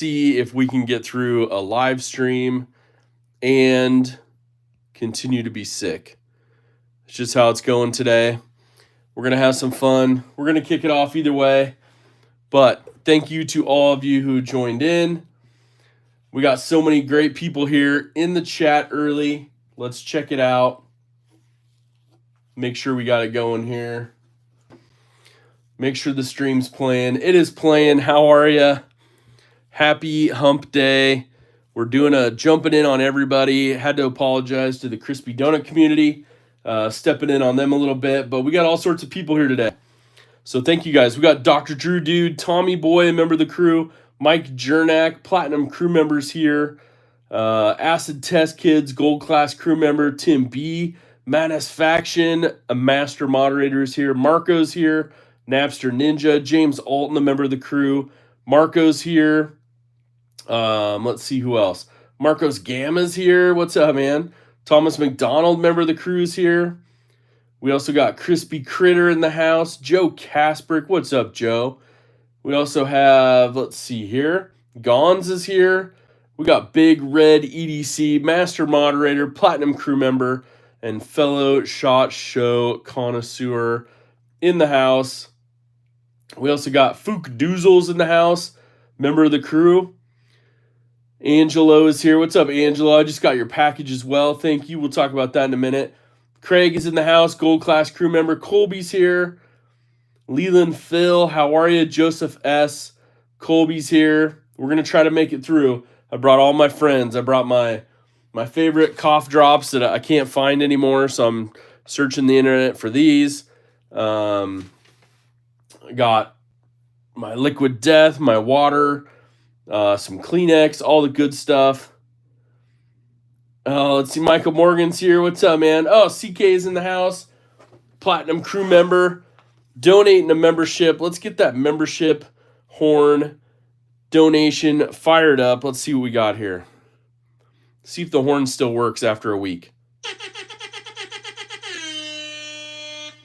see if we can get through a live stream and continue to be sick. It's just how it's going today. We're going to have some fun. We're going to kick it off either way. But thank you to all of you who joined in. We got so many great people here in the chat early. Let's check it out. Make sure we got it going here. Make sure the stream's playing. It is playing. How are you? Happy hump day. We're doing a jumping in on everybody. Had to apologize to the Crispy Donut community. Stepping in on them a little bit. But we got all sorts of people here today. So thank you guys. We got Dr. Drew Dude, Tommy Boy, a member of the crew, Mike Jernak, Platinum crew members here, Acid Test Kids, Gold Class crew member, Tim B, Manus Faction, a master moderator is here, Marco's here, Napster Ninja, James Alton, a member of the crew, Marco's here. Let's see who else. Marcos Gamma's here. What's up, man? Thomas McDonald, member of the crew, is here. We also got Crispy Critter in the house. Joe Kasprick. What's up, Joe? We also have, let's see here. Gons is here. We got Big Red EDC, master moderator, platinum crew member, and fellow SHOT Show connoisseur in the house. We also got Fook Doozles in the house, member of the crew. Angelo is here. What's up, Angelo? I just got your package as well. Thank you. We'll talk about that in a minute. Craig is in the house, Gold Class crew member. Colby's here. Leland Phil, how are you? Joseph S. Colby's here. We're going to try to make it through. I brought all my friends. I brought my favorite cough drops that I can't find anymore, so I'm searching the internet for these. I got my Liquid Death, my water, some Kleenex, all the good stuff. Let's see, Michael Morgan's here. What's up, man? Oh, CK is in the house. Platinum crew member. Donating a membership. Let's get that membership horn donation fired up. Let's see what we got here. See if the horn still works after a week.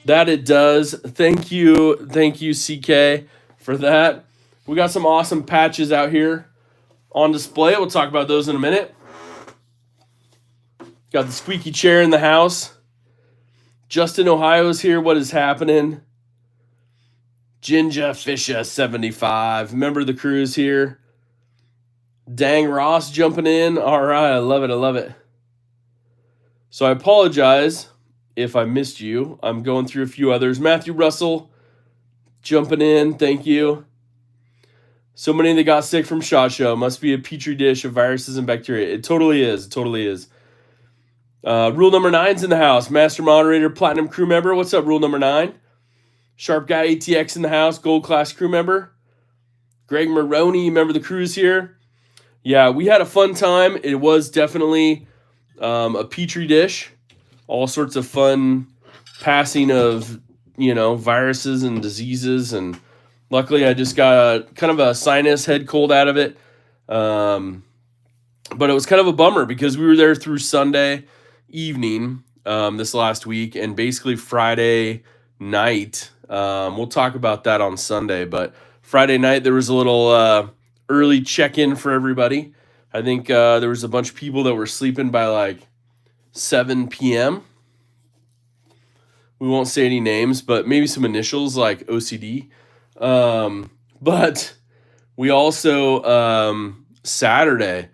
That it does. Thank you, CK, for that. We got some awesome patches out here on display. We'll talk about those in a minute. Got the squeaky chair in the house. Justin Ohio's here. What is happening? Jinja Fisher 75. Member of the crew's here. Dang Ross jumping in. All right, I love it. So I apologize if I missed you. I'm going through a few others. Matthew Russell jumping in. Thank you. So many that got sick from SHOT Show. Must be a petri dish of viruses and bacteria. It totally is. Rule number 9's in the house. Master moderator, platinum crew member. What's up, Rule number 9? Sharp Guy ATX in the house. Gold Class crew member. Greg Maroney, member of the crew's here. Yeah, we had a fun time. It was definitely a petri dish. All sorts of fun passing of, viruses and diseases. And luckily I just got kind of a sinus head cold out of it. But it was kind of a bummer because we were there through Sunday evening this last week and basically Friday night. We'll talk about that on Sunday, but Friday night there was a little early check-in for everybody. I think there was a bunch of people that were sleeping by like 7 p.m. We won't say any names, but maybe some initials like OCD. But we also Saturday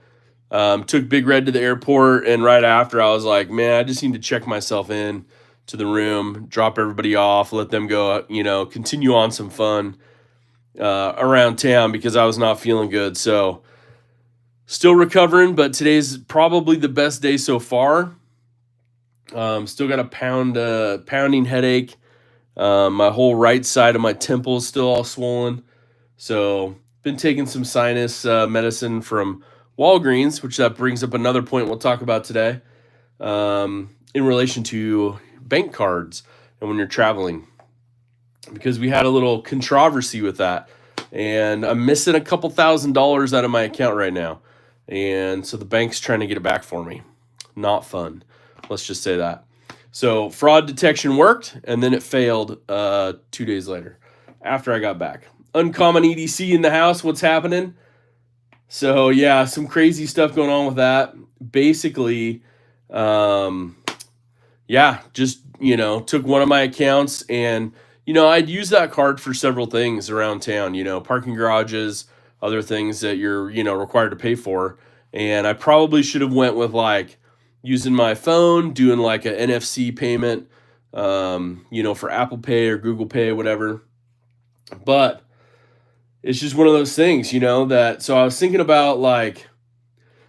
took Big Red to the airport, and right after I was like, man, I just need to check myself in to the room, drop everybody off, let them go, continue on some fun around town because I was not feeling good. So still recovering, but today's probably the best day so far. Still got a pounding headache. My whole right side of my temple is still all swollen. So been taking some sinus medicine from Walgreens, which that brings up another point we'll talk about today in relation to bank cards and when you're traveling, because we had a little controversy with that, and I'm missing a couple $1,000s out of my account right now, and so the bank's trying to get it back for me. Not fun, let's just say that. So fraud detection worked, and then it failed 2 days later after I got back. Uncommon EDC in the house. What's happening? So yeah, some crazy stuff going on with that. Basically, um, yeah, just took one of my accounts and I'd use that card for several things around town. Parking garages, other things that you're required to pay for. And I probably should have went with like using my phone, doing like an NFC payment, for Apple Pay or Google Pay, whatever. But it's just one of those things, that so I was thinking about like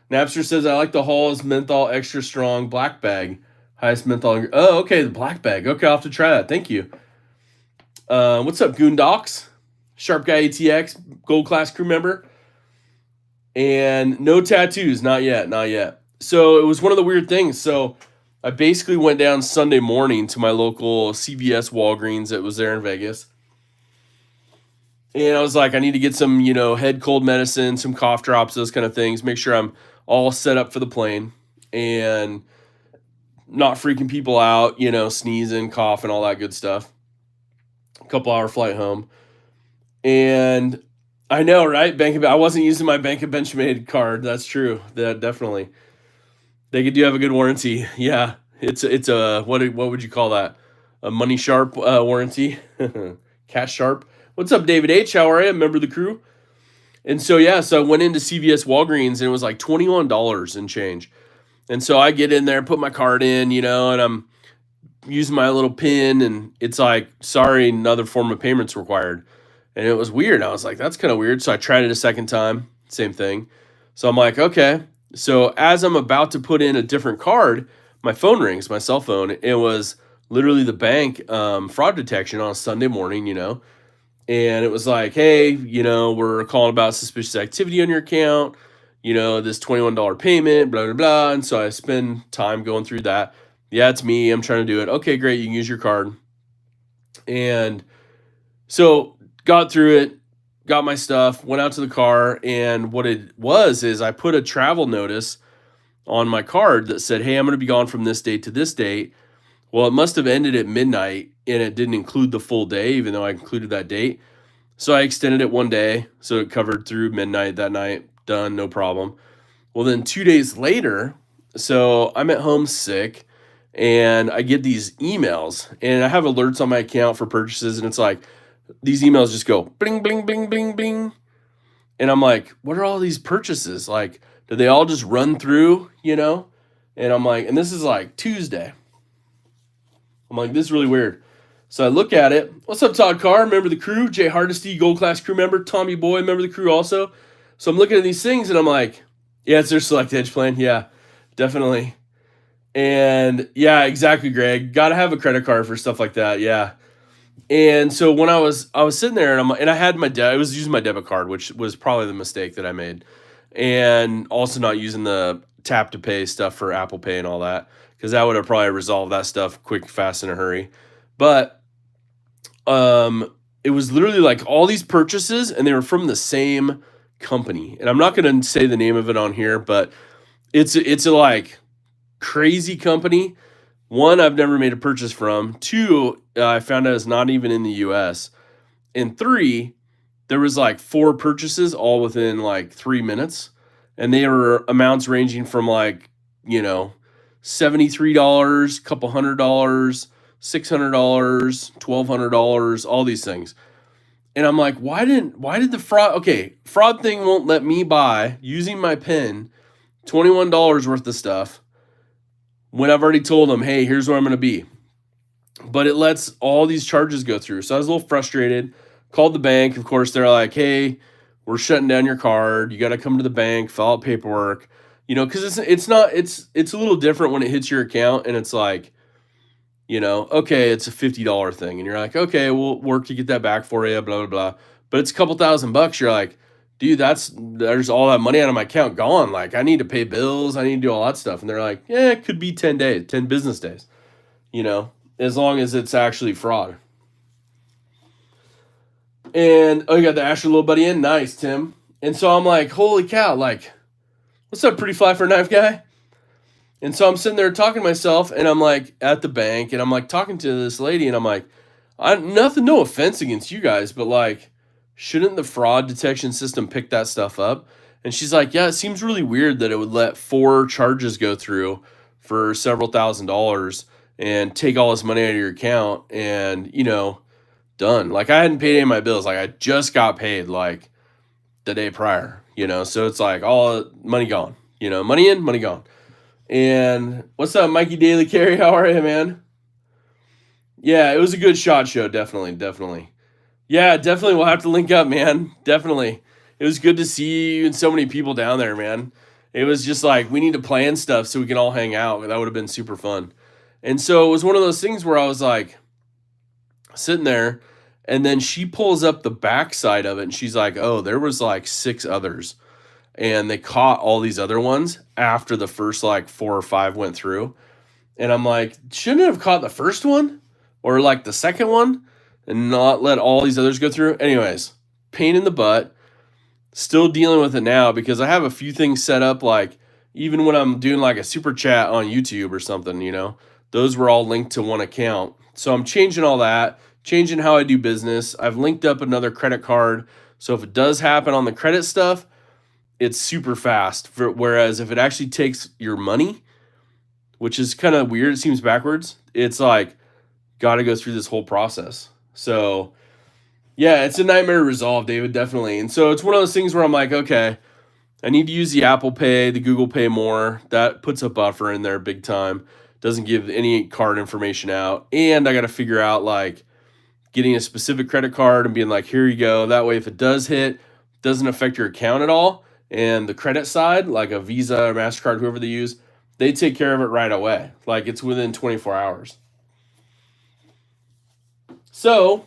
Napster says I like the Halls menthol extra strong black bag. Highest menthol. Oh, okay, the black bag. Okay, I'll have to try that. Thank you. What's up, Goondocks? Sharp Guy ATX, gold class crew member. And no tattoos, not yet, not yet. So it was one of the weird things. So I basically went down Sunday morning to my local CVS Walgreens that was there in Vegas. And I was like, I need to get some, head cold medicine, some cough drops, those kind of things. Make sure I'm all set up for the plane and not freaking people out, sneezing, coughing, all that good stuff. A couple hour flight home. And I know, right? I wasn't using my Bank of Benchmade card. That's true. That definitely. They do have a good warranty. Yeah. It's a what would you call that? A Money Sharp warranty. Cash Sharp. What's up, David H? How are you? Member of the crew. And so yeah, so I went into CVS Walgreens and it was like $21 and change. And so I get in there, put my card in, and I'm using my little pin, and it's like, sorry, another form of payment's required. And it was weird. I was like, that's kind of weird. So I tried it a second time, same thing. So I'm like, okay. So as I'm about to put in a different card, my phone rings, my cell phone. It was literally the bank fraud detection on a Sunday morning, and it was like, hey, we're calling about suspicious activity on your account, this $21 payment, blah, blah, blah. And so I spend time going through that. Yeah, it's me. I'm trying to do it. Okay, great. You can use your card. And so got through it, got my stuff, went out to the car. And what it was is I put a travel notice on my card that said, hey, I'm going to be gone from this date to this date. Well, it must have ended at midnight and it didn't include the full day, even though I included that date. So I extended it one day. So it covered through midnight that night. Done, no problem. Well, then 2 days later, so I'm at home sick and I get these emails and I have alerts on my account for purchases. And it's like, these emails just go bling, bling, bling, bling, bling. And I'm like, what are all these purchases? Like, do they all just run through, And I'm like, and this is like Tuesday. I'm like, this is really weird. So I look at it. What's up, Todd Carr? Member of the crew. Jay Hardesty, gold class crew member. Tommy Boy, member of the crew also. So I'm looking at these things and I'm like, yeah, it's their select edge plan. Yeah, definitely. And yeah, exactly, Greg. Got to have a credit card for stuff like that. Yeah. And so when I was sitting there and I had I was using my debit card, which was probably the mistake that I made. And also not using the tap to pay stuff for Apple Pay and all that, because that would have probably resolved that stuff quick, fast, in a hurry. But it was literally like all these purchases and they were from the same company. And I'm not going to say the name of it on here, but it's a like crazy company. One, I've never made a purchase from. Two, I found out it's not even in the US. And three, there was like 4 purchases all within like 3 minutes. And they were amounts ranging from like, $73, couple $100, $600, $1,200, all these things. And I'm like, why did the fraud thing won't let me buy using my PIN $21 worth of stuff when I've already told them, hey, here's where I'm going to be. But it lets all these charges go through. So I was a little frustrated. Called the bank. Of course, they're like, hey, we're shutting down your card. You got to come to the bank, fill out paperwork. Because it's a little different when it hits your account and it's like, okay, it's a $50 thing. And you're like, okay, we'll work to get that back for you, blah, blah, blah. But it's a couple $1,000. You're like, dude, there's all that money out of my account gone. Like, I need to pay bills. I need to do all that stuff. And they're like, yeah, it could be 10 days, 10 business days, as long as it's actually fraud. And, you got the Asher little buddy in. Nice, Tim. And so I'm like, holy cow, like, what's up, pretty fly for a knife guy? And so I'm sitting there talking to myself, and I'm like at the bank, and I'm like talking to this lady, and I'm like, no offense against you guys, but like, shouldn't the fraud detection system pick that stuff up? And she's like, yeah, it seems really weird that it would let 4 charges go through for several $1,000s and take all this money out of your account and, done. Like I hadn't paid any of my bills. Like I just got paid like the day prior, so it's like all money gone, money in, money gone. And what's up, Mikey Daily Carey? How are you, man? Yeah, it was a good shot show. Definitely, definitely. Yeah, definitely. We'll have to link up, man. Definitely. It was good to see you and so many people down there, man. It was just like we need to plan stuff so we can all hang out. That would have been super fun. And so it was one of those things where I was like sitting there, and then she pulls up the backside of it and she's like, oh, there was like 6 others. And they caught all these other ones after the first like 4 or 5 went through. And I'm like, shouldn't it have caught the first one or like the second one and not let all these others go through? Anyways, pain in the butt. Still dealing with it now because I have a few things set up, like even when I'm doing like a super chat on YouTube or something, those were all linked to one account. So I'm changing all that, changing how I do business. I've linked up another credit card. So if it does happen on the credit stuff, it's super fast. Whereas if it actually takes your money, which is kind of weird, it seems backwards, it's like got to go through this whole process. So yeah, it's a nightmare to resolve, David, definitely. And so it's one of those things where I'm like, okay, I need to use the Apple Pay, the Google Pay more. That puts a buffer in there big time. Doesn't give any card information out. And I got to figure out like getting a specific credit card and being like, here you go. That way, if it does hit, it doesn't affect your account at all. And the credit side, like a Visa or MasterCard, whoever they use, they take care of it right away. Like it's within 24 hours. So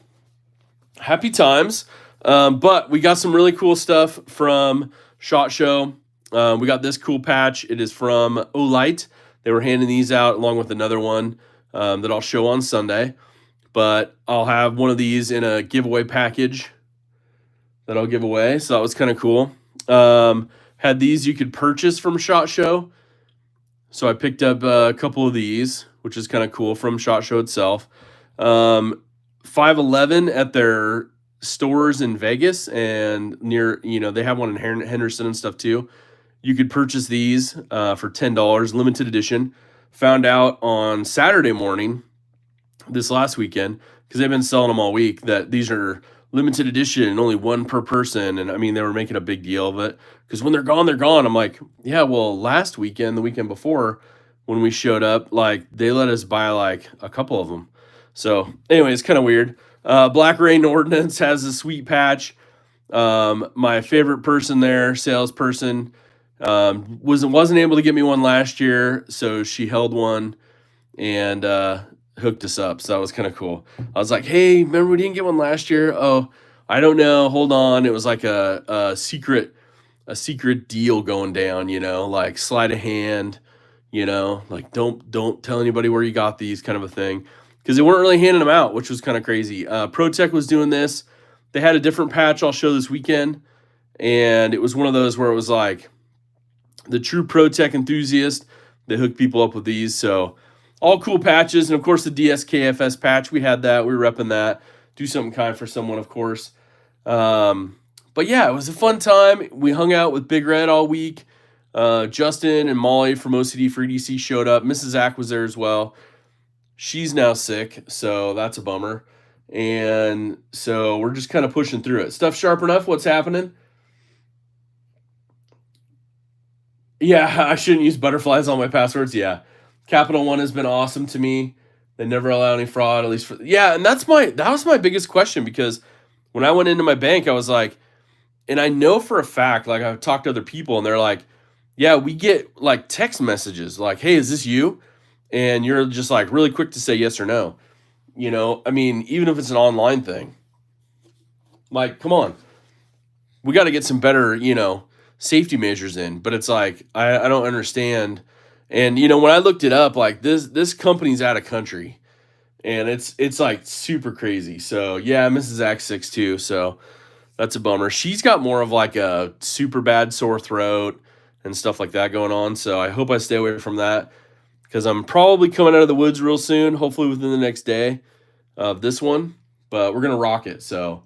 happy times. But we got some really cool stuff from SHOT Show. We got this cool patch. It is from Olight. They were handing these out along with another one that I'll show on Sunday. But I'll have one of these in a giveaway package that I'll give away. So that was kind of cool. Had these you could purchase from SHOT Show. So I picked up a couple of these, which is kind of cool, from SHOT Show itself. 511 at their stores in Vegas and near, they have one in Henderson and stuff too. You could purchase these for $10, limited edition. Found out on Saturday morning this last weekend, because they've been selling them all week, that these are limited edition and only one per person. And I mean, they were making a big deal of it because when they're gone, they're gone. I'm like, yeah, well, last weekend, the weekend before, when we showed up, like they let us buy like a couple of them. So anyway, it's kind of weird. Black Rain Ordnance has a sweet patch. My favorite person there, salesperson, wasn't able to get me one last year, so she held one and hooked us up. So that was kind of cool. I was like, hey, remember we didn't get one last year? Oh, I don't know. Hold on. It was like a secret deal going down, like sleight of hand, like don't tell anybody where you got these, kind of a thing. Because they weren't really handing them out, which was kind of crazy. ProTech was doing this. They had a different patch I'll show this weekend. And it was one of those where it was like the true ProTech enthusiast. They hook people up with these. So all cool patches. And of course, the DSKFS patch, we had that. We were repping that. Do something kind for someone, of course. But yeah, it was a fun time. We hung out with Big Red all week. Justin and Molly from OCD for EDC showed up. Mrs. Zach was there as well. She's now sick, so that's a bummer. And so we're just kind of pushing through it. Stuff sharp enough? What's happening? Yeah, I shouldn't use butterflies on my passwords. Yeah. Capital One has been awesome to me. They never allow any fraud, at least yeah, and that was my biggest question, because when I went into my bank, I was like, and I know for a fact, like I've talked to other people and they're like, yeah, we get like text messages like, hey, is this you? And you're just like really quick to say yes or no. I mean, even if it's an online thing, like, come on, we got to get some better, safety measures in. But it's like, I don't understand. And, when I looked it up, like this company's out of country and it's like super crazy. So yeah, Mrs. X6 too. So that's a bummer. She's got more of like a super bad sore throat and stuff like that going on. So I hope I stay away from that, because I'm probably coming out of the woods real soon, hopefully within the next day of this one, but we're going to rock it. So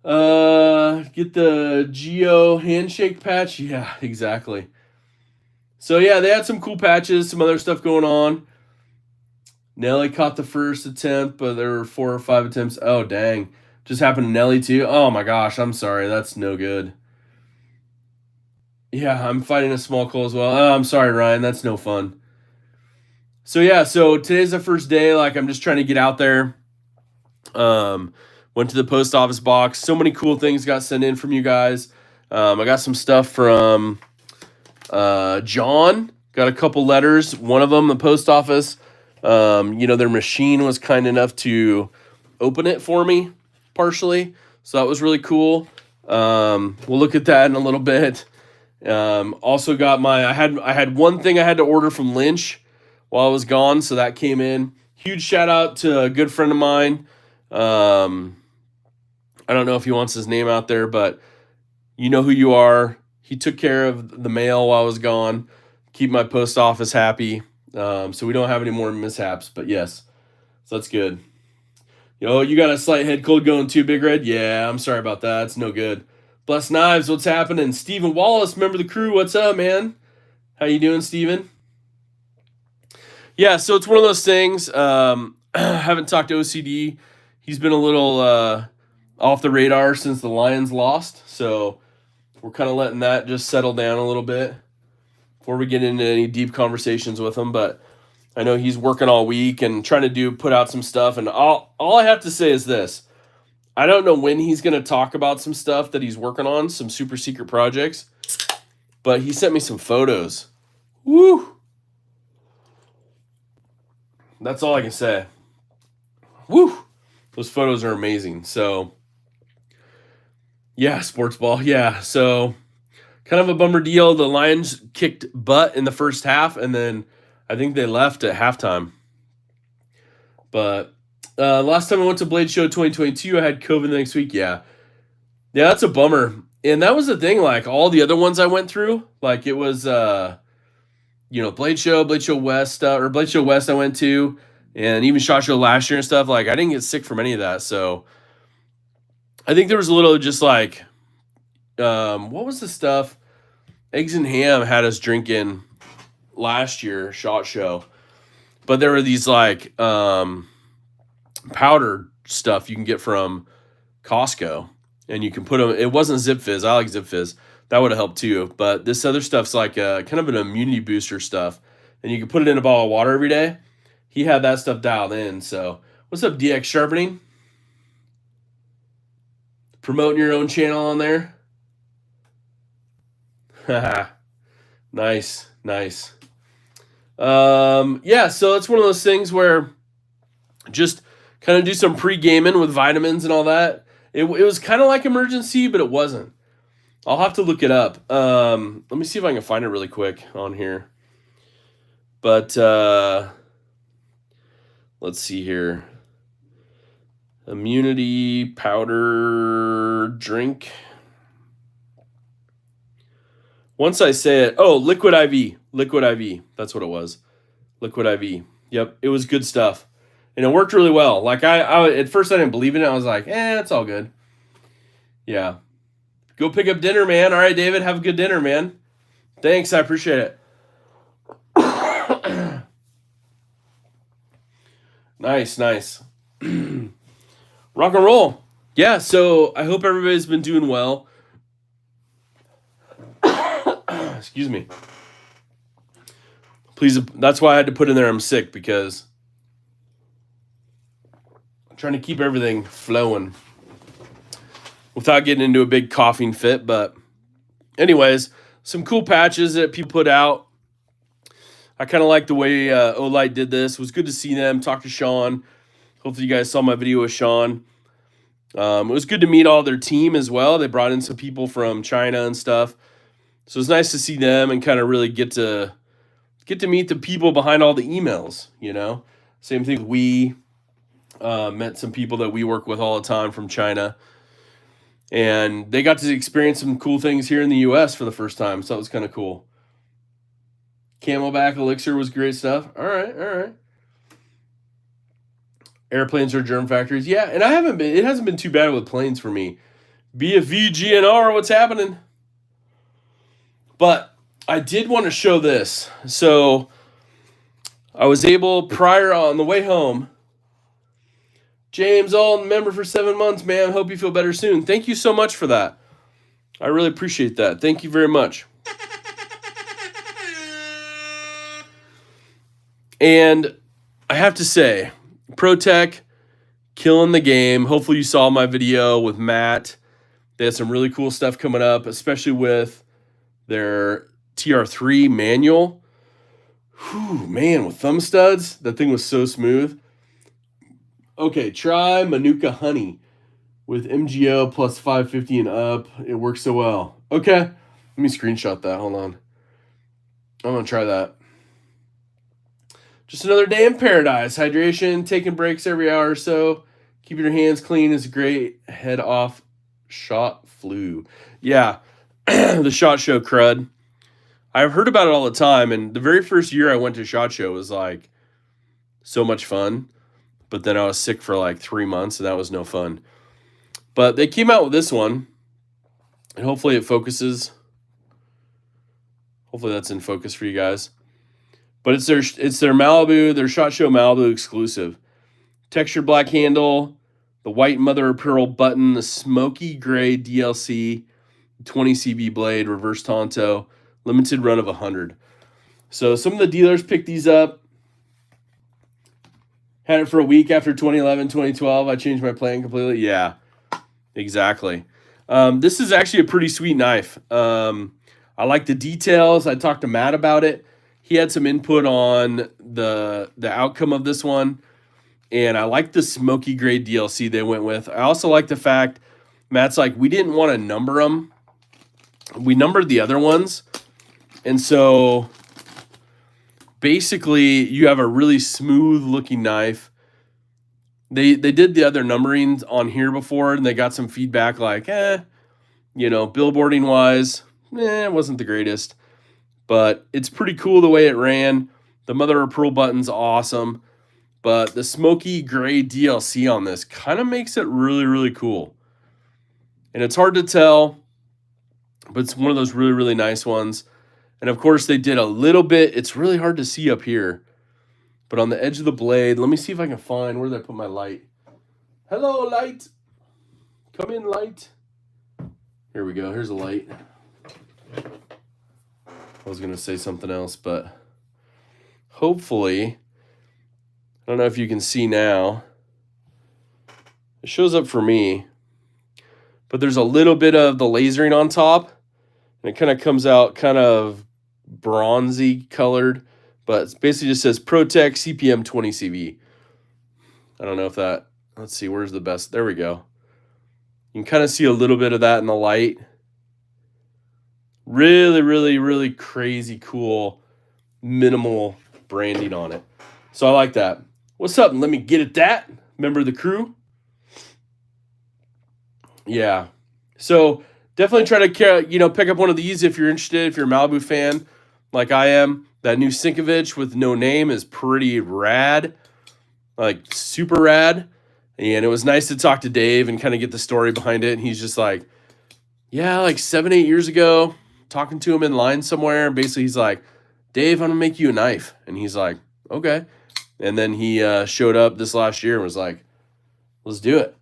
Get the Geo handshake patch. Yeah, exactly. So yeah, they had some cool patches, some other stuff going on. Nelly caught the first attempt, but there were 4 or 5 attempts. Oh dang. Just happened to Nelly too. Oh my gosh, I'm sorry. That's no good. Yeah, I'm fighting a small cold as well. Oh, I'm sorry, Ryan. That's no fun. So yeah, so today's the first day. Like I'm just trying to get out there. Went to the post office box. So many cool things got sent in from you guys. I got some stuff from John. Got a couple letters. One of them, the post office. Their machine was kind enough to open it for me partially. So that was really cool. We'll look at that in a little bit. Also got I had one thing I had to order from Lynch while I was gone, so that came in. Huge shout out to a good friend of mine. I don't know if he wants his name out there, but you know who you are. He took care of the mail while I was gone. Keep my post office happy. So we don't have any more mishaps, but yes. So that's good. You got a slight head cold going too, Big Red? Yeah, I'm sorry about that. It's no good. Bless Knives, what's happening? Steven Wallace, member of the crew, what's up, man? How you doing, Steven? Yeah, so it's one of those things. I haven't talked to OCD. He's been a little off the radar since the Lions lost, so we're kind of letting that just settle down a little bit before we get into any deep conversations with him. But I know he's working all week and trying to put out some stuff. And all I have to say is this. I don't know when he's going to talk about some stuff that he's working on, some super secret projects, but he sent me some photos. Woo! That's all I can say. Woo! Those photos are amazing. So, yeah, sports ball. Yeah, so kind of a bummer deal. The Lions kicked butt in the first half, and then I think they left at halftime. But last time I went to Blade Show 2022, I had COVID the next week. Yeah, that's a bummer. And that was the thing. Like all the other ones I went through, like it was, Blade Show West, or Blade Show West I went to, and even SHOT Show last year and stuff. Like I didn't get sick from any of that. So I think there was a little just like, what was the stuff? Eggs and Ham had us drinking last year, SHOT Show. But there were these like powdered stuff you can get from Costco, and you can put them. It wasn't Zip Fizz. I like Zip Fizz. That would have helped too. But this other stuff's like kind of an immunity booster stuff, and you can put it in a bottle of water every day. He had that stuff dialed in. So what's up, DX Sharpening? Promoting your own channel on there. Nice. Yeah, so it's one of those things where just kind of do some pre-gaming with vitamins and all that. It was kind of like emergency, but it wasn't. I'll have to look it up. Let me see if I can find it really quick on here. But let's see here. Immunity powder drink. Once I say it, Liquid IV. Liquid IV. That's what it was. Liquid IV. Yep, it was good stuff. And it worked really well. Like I at first I didn't believe in it. I was like, it's all good. Yeah. Go pick up dinner, man. All right, David, have a good dinner, man. Thanks, I appreciate it. Nice. Rock and roll. Yeah, so I hope everybody's been doing well. Excuse me. Please, that's why I had to put in there I'm sick, because I'm trying to keep everything flowing without getting into a big coughing fit. But anyways, some cool patches that people put out. I kind of like the way Olight did this. It was good to see them, talk to Sean. Hopefully you guys saw my video with Sean. It was good to meet all their team as well. They brought in some people from China and stuff. So it's nice to see them and kind of really get to meet the people behind all the emails, Same thing, we met some people that we work with all the time from China. And they got to experience some cool things here in the U.S. for the first time, so that was kind of cool. Camelback Elixir was great stuff. All right. Airplanes are germ factories. Yeah, and it hasn't been too bad with planes for me. BFVGNR, what's happening? But I did want to show this. So I was able, prior on the way home, James Alden, member for 7 months, man. Hope you feel better soon. Thank you so much for that. I really appreciate that. Thank you very much. And I have to say, ProTech, killing the game. Hopefully you saw my video with Matt. They had some really cool stuff coming up, especially with their TR3 manual. Whew, man, with thumb studs, that thing was so smooth. Okay, try Manuka Honey with MGO plus 550 and up. It works so well. Okay, let me screenshot that. Hold on. I'm going to try that. Just another day in paradise. Hydration, taking breaks every hour or so. Keeping your hands clean is a great head off shot flu. Yeah, the SHOT Show crud. I've heard about it all the time, and the very first year I went to SHOT Show was like so much fun. But then I was sick for like 3 months, and that was no fun. But they came out with this one, and hopefully it focuses. Hopefully that's in focus for you guys. But it's their Malibu, their SHOT Show Malibu exclusive. Textured black handle, the white mother of pearl button, the smoky gray DLC, 20 CV blade, reverse Tonto, limited run of 100. So some of the dealers picked these up. Had it for a week after 2011, 2012. I changed my plan completely. Yeah, exactly. This is actually a pretty sweet knife. I like the details. I talked to Matt about it. He had some input on the outcome of this one. And I like the smoky gray DLC they went with. I also like the fact, Matt's like, we didn't want to number them. We numbered the other ones. And so basically you have a really smooth looking knife. They did the other numberings on here before, and they got some feedback like, billboarding wise, it wasn't the greatest. But it's pretty cool the way it ran. The mother of pearl button's awesome. But the smoky gray DLC on this kind of makes it really, really cool. And it's hard to tell, but it's one of those really, really nice ones. And of course, they did a little bit. It's really hard to see up here. But on the edge of the blade, let me see if I can find, where did I put my light? Hello, light. Come in, light. Here we go. Here's a light. I was going to say something else, but hopefully, I don't know if you can see now. It shows up for me, but there's a little bit of the lasering on top, and it kind of comes out kind of bronzy colored, but it basically just says ProTech CPM 20 CV. I don't know if that, let's see, where's the best? There we go. You can kind of see a little bit of that in the light. Really, really, really crazy cool, minimal branding on it. So I like that. What's up? Let me get at that. Member of the crew. Yeah. So definitely try to, pick up one of these if you're interested, if you're a Malibu fan like I am. That new Sinkovich with no name is pretty rad, like super rad. And it was nice to talk to Dave and kind of get the story behind it. And he's just like, yeah, like 7-8 years ago, talking to him in line somewhere. And basically he's like, Dave, I'm going to make you a knife. And he's like, okay. And then he showed up this last year and was like, let's do it.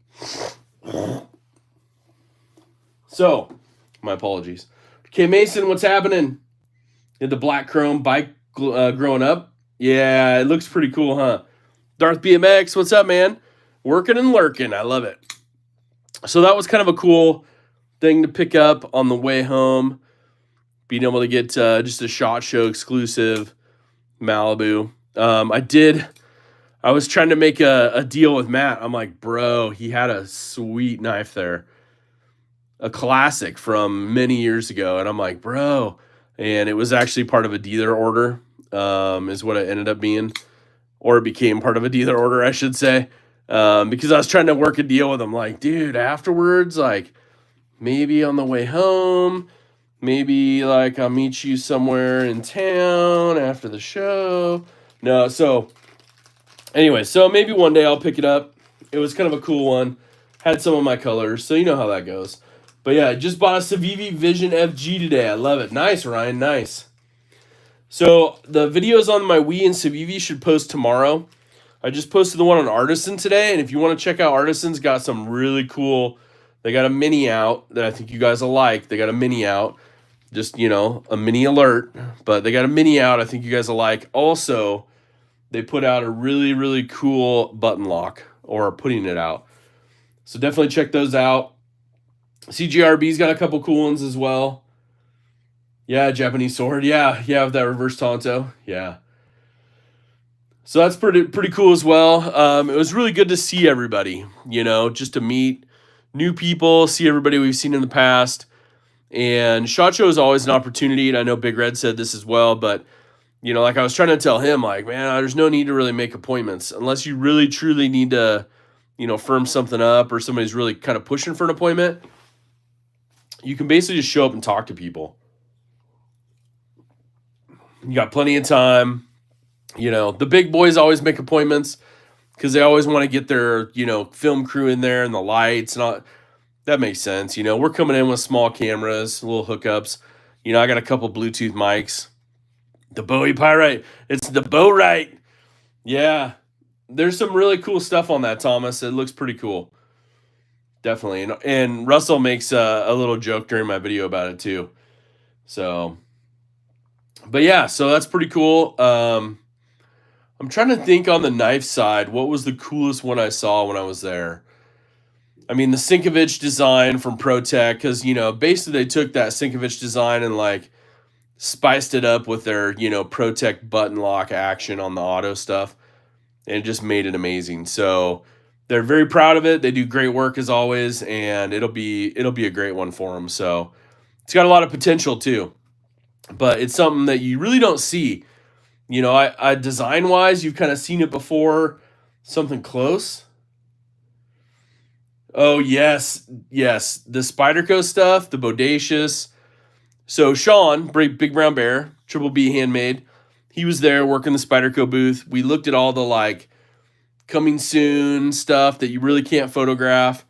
So, my apologies. Okay, Mason, what's happening? Did the black chrome bike growing up? Yeah, it looks pretty cool, huh? Darth BMX, what's up, man? Working and lurking. I love it. So that was kind of a cool thing to pick up on the way home. Being able to get just a SHOT Show exclusive Malibu. I was trying to make a deal with Matt. I'm like, bro, he had a sweet knife there. A classic from many years ago. And I'm like, bro. And it was actually part of a dealer order, is what it ended up being. Or it became part of a dealer order, I should say. Because I was trying to work a deal with him. Like, dude, afterwards, like, maybe on the way home, maybe, like, I'll meet you somewhere in town after the show. No, so, anyway, so maybe one day I'll pick it up. It was kind of a cool one. Had some of my colors, so you know how that goes. But yeah, I just bought a Civivi Vision FG today. I love it. Nice, Ryan. Nice. So the videos on my Wii and Civivi should post tomorrow. I just posted the one on Artisan today, and if you want to check out Artisan's, got some really cool. They got a mini out that I think you guys will like. They got a mini out, just a mini alert, but they got a mini out I think you guys will like. Also, they put out a really, really cool button lock, or putting it out. So definitely check those out. CGRB's got a couple cool ones as well. Yeah, Japanese sword. Yeah, with that reverse Tonto. Yeah. So that's pretty cool as well. It was really good to see everybody, just to meet new people, see everybody we've seen in the past. And SHOT Show is always an opportunity, and I know Big Red said this as well, but, like I was trying to tell him, like, man, there's no need to really make appointments unless you really, truly need to, firm something up or somebody's really kind of pushing for an appointment. You can basically just show up and talk to people. You got plenty of time. The big boys always make appointments because they always want to get their, film crew in there and the lights and all. That makes sense. We're coming in with small cameras, little hookups. I got a couple Bluetooth mics. The Bowie Pyrite. It's the Bowrite. Yeah. There's some really cool stuff on that, Thomas. It looks pretty cool. Definitely. And Russell makes a little joke during my video about it too. So, but yeah, so that's pretty cool. I'm trying to think on the knife side, what was the coolest one I saw when I was there? I mean, the Sinkovich design from ProTech, because, basically they took that Sinkovich design and, like, spiced it up with their, ProTech button lock action on the auto stuff, and it just made it amazing. So they're very proud of it. They do great work as always, and it'll be a great one for them. So it's got a lot of potential too, but it's something that you really don't see. I design-wise, you've kind of seen it before, something close. Oh, yes, the Spyderco stuff, the Bodacious. So Sean, Big Brown Bear, Triple B Handmade, he was there working the Spyderco booth. We looked at all the, like, coming soon stuff that you really can't photograph,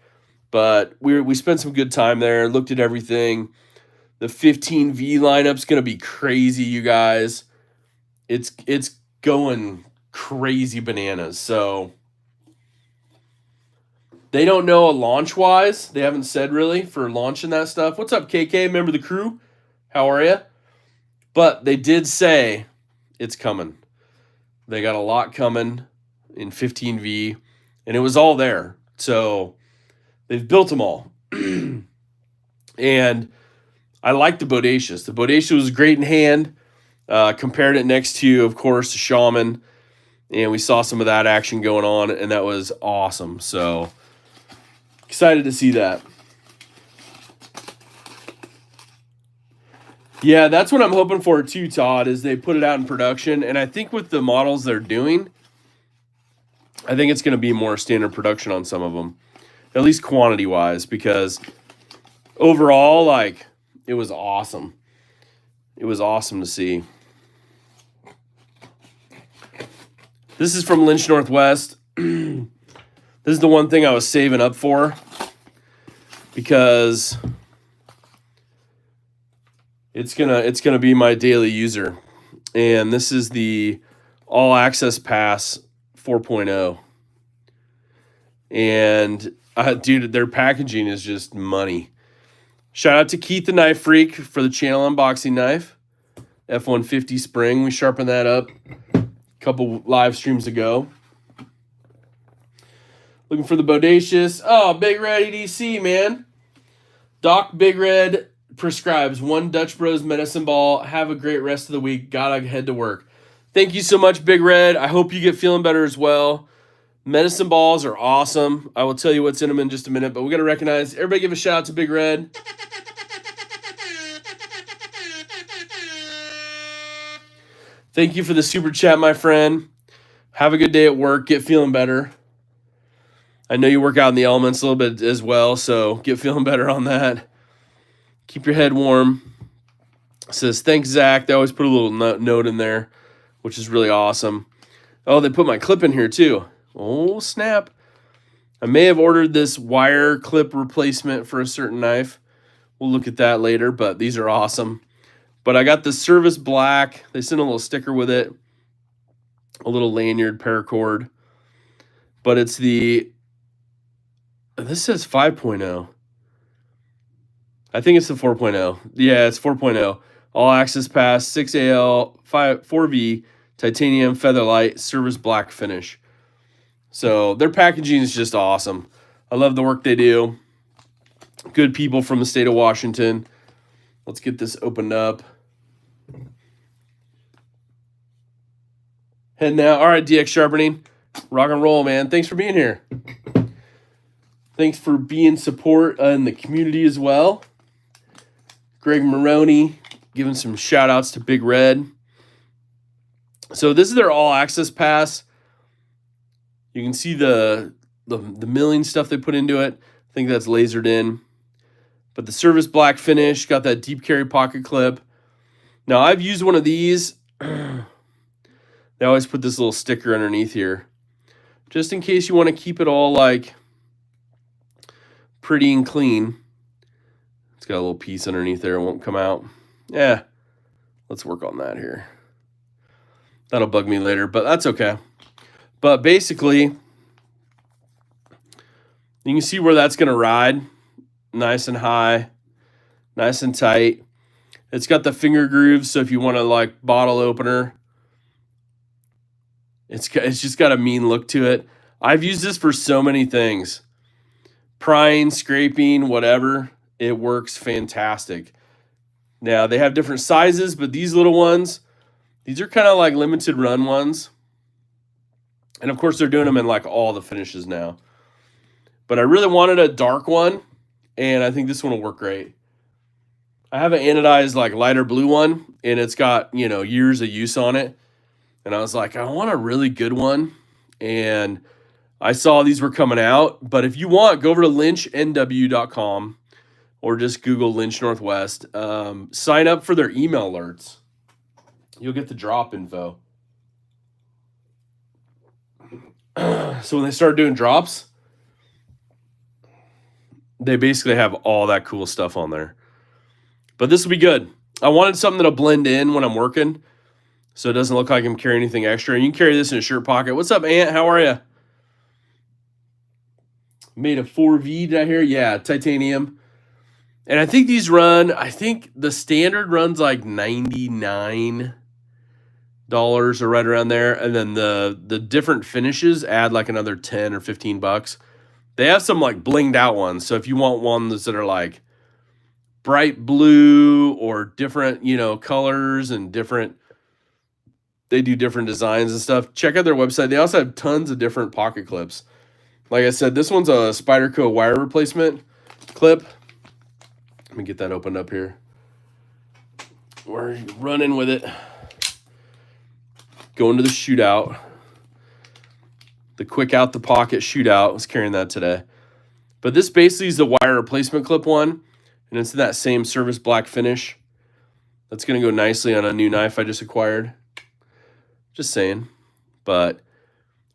but we spent some good time there, looked at everything. The 15V lineup's going to be crazy, you guys. It's going crazy bananas. So they don't know a launch-wise. They haven't said really for launching that stuff. What's up, KK? Member of the crew? How are you? But they did say it's coming. They got a lot coming in 15V, and it was all there. So they've built them all. And I like the Bodacious. The Bodacious was great in hand. Compared it next to, of course, the Shaman, and we saw some of that action going on, and that was awesome. So excited to see that. Yeah, that's what I'm hoping for too, Todd, is they put it out in production, and I think with the models they're doing, I think it's going to be more standard production on some of them, at least quantity-wise, because overall, like, it was awesome. It was awesome to see. This is from Lynch Northwest. This is the one thing I was saving up for because it's gonna be my daily user. And this is the All Access Pass 4.0. And dude, their packaging is just money. Shout out to Keith the Knife Freak for the channel unboxing knife. F-150 spring. We sharpened that up a couple live streams ago. Looking for the Bodacious. Oh, Big Red EDC, man. Doc Big Red prescribes 1 Dutch Bros medicine ball. Have a great rest of the week. Gotta head to work. Thank you so much, Big Red. I hope you get feeling better as well. Medicine balls are awesome. I will tell you what's in them in just a minute, but we got to recognize, everybody give a shout out to Big Red. Thank you for the super chat, my friend. Have a good day at work. Get feeling better. I know you work out in the elements a little bit as well, so get feeling better on that. Keep your head warm. It says, thanks, Zach. They always put a little note in there, which is really awesome. Oh, they put my clip in here too. Oh, snap. I may have ordered this wire clip replacement for a certain knife. We'll look at that later, but these are awesome. But I got the Service Black. They sent a little sticker with it, a little lanyard paracord. But it's the, this says 5.0. I think it's the 4.0. Yeah, it's 4.0. All access pass, 6AL, 4V, titanium, featherlight, Service Black finish. So their packaging is just awesome. I love the work they do. Good people from the state of Washington. Let's get this opened up. Heading out. All right, DX Sharpening. Rock and roll, man. Thanks for being here. Thanks for being support in the community as well. Greg Maroney giving some shout outs to Big Red. So this is their all access pass. You can see the milling stuff they put into it. I think that's lasered in. But the Service Black finish, got that deep carry pocket clip. Now I've used one of these. They always put this little sticker underneath here, just in case you want to keep it all like pretty and clean. It's got a little piece underneath there. It won't come out. Yeah, let's work on that here. That'll bug me later, but that's okay. But basically, you can see where that's going to ride. Nice and high, nice and tight. It's got the finger grooves, so if you want to like bottle opener, it's just got a mean look to it. I've used this for so many things. Prying, scraping, whatever. It works fantastic. Now, they have different sizes, but these little ones, these are kind of like limited run ones. And of course, they're doing them in like all the finishes now. But I really wanted a dark one, and I think this one will work great. I have an anodized like lighter blue one, and it's got, you know, years of use on it. And I was like, I want a really good one. And I saw these were coming out. But if you want, go over to lynchnw.com or just Google Lynch Northwest. Sign up for their email alerts. You'll get the drop info. So when they start doing drops, they basically have all that cool stuff on there. But this will be good. I wanted something that'll blend in when I'm working, so it doesn't look like I'm carrying anything extra. And you can carry this in a shirt pocket. What's up, Ant? How are you? Made of 4V, did I hear? Yeah, titanium. And I think these run, I think the standard runs like $99 or right around there. And then the different finishes add like another 10 or 15 bucks. They have some like blinged out ones. So if you want ones that are like bright blue or different, you know, colors and different, they do different designs and stuff, check out their website. They also have tons of different pocket clips. Like I said, this one's a Spyderco wire replacement clip. Let me get that opened up here. We're running with it. Going to the shootout. The quick out the pocket shootout. I was carrying that today. But this basically is the wire replacement clip one. And it's in that same Service Black finish. That's going to go nicely on a new knife I just acquired. Just saying. But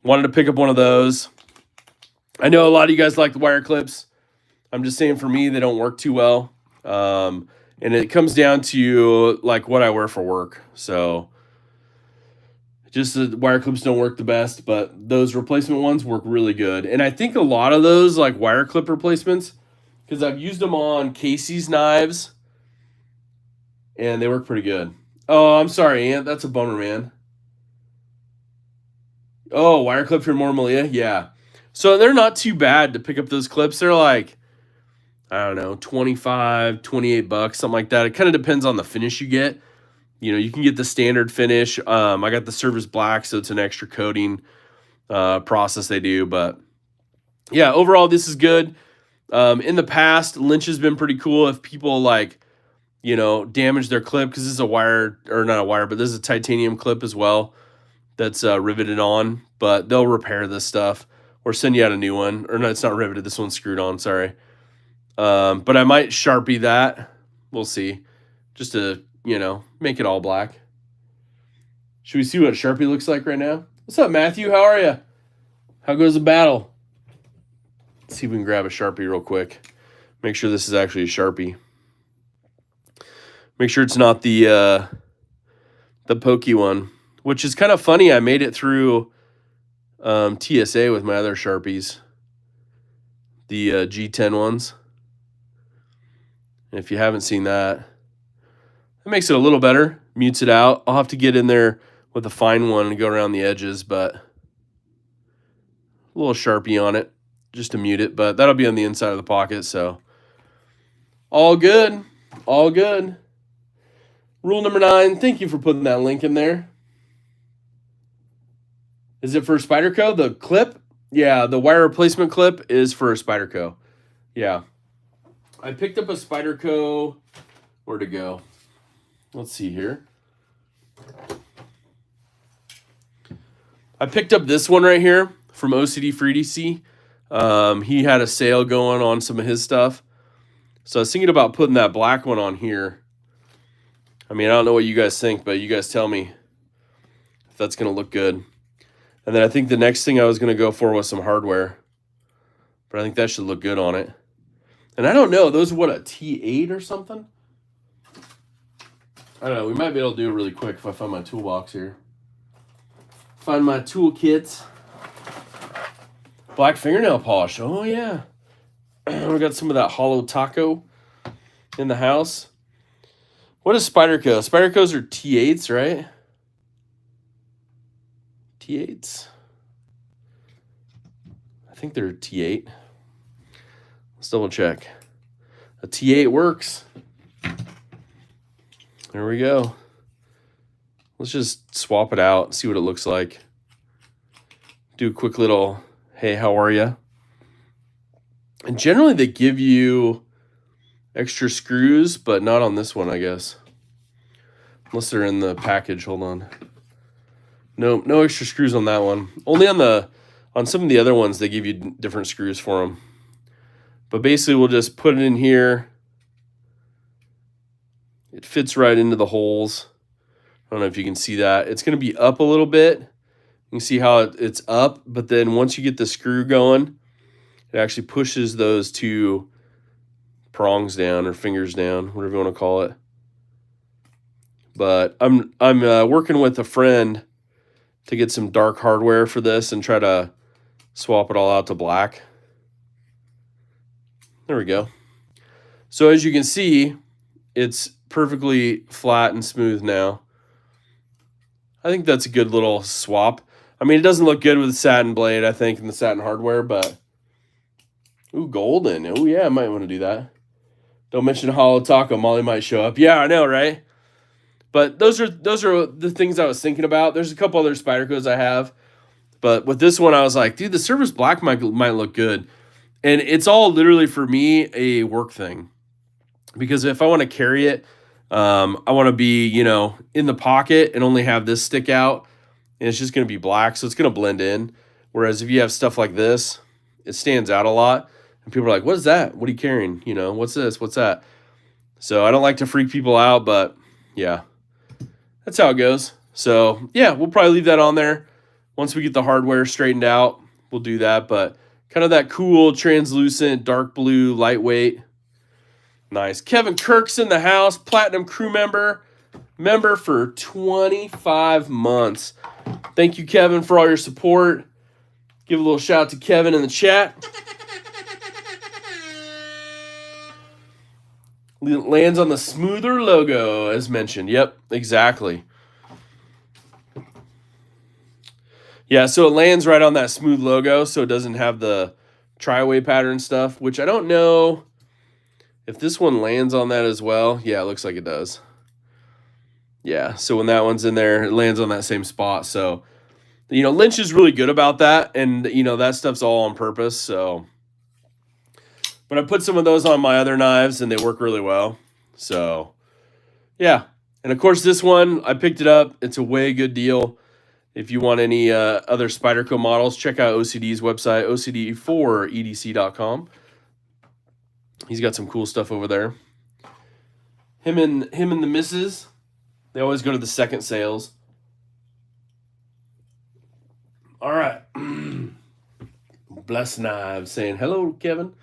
wanted to pick up one of those. I know a lot of you guys like the wire clips. I'm just saying for me, they don't work too well. And it comes down to like what I wear for work. So just the wire clips don't work the best, but those replacement ones work really good. And I think a lot of those like wire clip replacements, because I've used them on Casey's knives, and they work pretty good. Oh, I'm sorry, Ant. That's a bummer, man. Oh, wire clip for more Malia? Yeah. So they're not too bad to pick up those clips. They're like, I don't know, 25, 28 bucks, something like that. It kind of depends on the finish you get. You know, you can get the standard finish. I got the Service Black, so it's an extra coating process they do. But yeah, overall, this is good. In the past, Lynch has been pretty cool if people like, you know, damage their clip, because this is a wire, or not a wire, but this is a titanium clip as well that's riveted on. But they'll repair this stuff or send you out a new one. Or no, it's not riveted. This one's screwed on, sorry. But I might Sharpie that. We'll see. Just to, you know, make it all black. Should we see what Sharpie looks like right now? What's up, Matthew? How are you? How goes the battle? Let's see if we can grab a Sharpie real quick. Make sure this is actually a Sharpie. Make sure it's not the pokey one, which is kind of funny. I made it through TSA with my other Sharpies, the G10 ones. And if you haven't seen that, it makes it a little better, mutes it out. I'll have to get in there with a fine one and go around the edges, but a little Sharpie on it just to mute it, but that'll be on the inside of the pocket, so all good, all good. Rule number 9, thank you for putting that link in there. Is it for Spyderco? The clip? Yeah, the wire replacement clip is for Spyderco. Yeah. I picked up a Spyderco. Where'd it go? Let's see here. I picked up this one right here from OCD for EDC. He had a sale going on some of his stuff. So I was thinking about putting that black one on here. I mean, I don't know what you guys think, but you guys tell me if that's going to look good. And then I think the next thing I was going to go for was some hardware. But I think that should look good on it. And I don't know, those are what, a T8 or something? I don't know, we might be able to do it really quick if I find my toolbox here. Find my toolkits. Black fingernail polish, oh yeah. We got some of that Hollow Taco in the house. What is Spyderco? Spydercos are T8s, right? T8s. I think they're T8. Let's double check. A T8 works. There we go. Let's just swap it out, see what it looks like. Do a quick little, hey, how are you? And generally they give you extra screws, but not on this one, I guess. Unless they're in the package. Hold on. No extra screws on that one. Only on some of the other ones they give you different screws for them. But basically we'll just put it in here. It fits right into the holes. I don't know if you can see that. It's going to be up a little bit. You can see how it's up, but then once you get the screw going, it actually pushes those two prongs down or fingers down, whatever you want to call it. But I'm working with a friend to get some dark hardware for this and try to swap it all out to black. There we go. So as you can see, it's perfectly flat and smooth now. I think that's a good little swap. I mean, it doesn't look good with the satin blade, I think, and the satin hardware, but ooh, golden. Oh yeah, I might want to do that. Don't mention Hollow Taco. Molly might show up. Yeah, I know, right? But those are the things I was thinking about. There's a couple other Spydercos I have, but with this one, I was like, dude, the Service Black might look good, and it's all literally for me a work thing, because if I want to carry it, I want to be in the pocket and only have this stick out, and it's just going to be black, so it's going to blend in. Whereas if you have stuff like this, it stands out a lot. And people are like, what is that? What are you carrying? What's this? What's that? So I don't like to freak people out, but yeah, that's how it goes. So yeah, we'll probably leave that on there. Once we get the hardware straightened out, we'll do that. But kind of that cool, translucent, dark blue, lightweight. Nice. Kevin Kirk's in the house, Platinum Crew member for 25 months. Thank you, Kevin, for all your support. Give a little shout out to Kevin in the chat. Lands on the smoother logo, as mentioned. Yep, exactly. Yeah, so it lands right on that smooth logo, so it doesn't have the tri-way pattern stuff, which I don't know if this one lands on that as well. Yeah, it looks like it does. Yeah, so when that one's in there, it lands on that same spot. So, Lynch is really good about that, and, that stuff's all on purpose, so... But I put some of those on my other knives, and they work really well. So, yeah. And, of course, this one, I picked it up. It's a way good deal. If you want any other Spyderco models, check out OCD's website, OCD4EDC.com. He's got some cool stuff over there. Him and the missus, they always go to the second sales. All right. Bless Knives saying, hello, Kevin.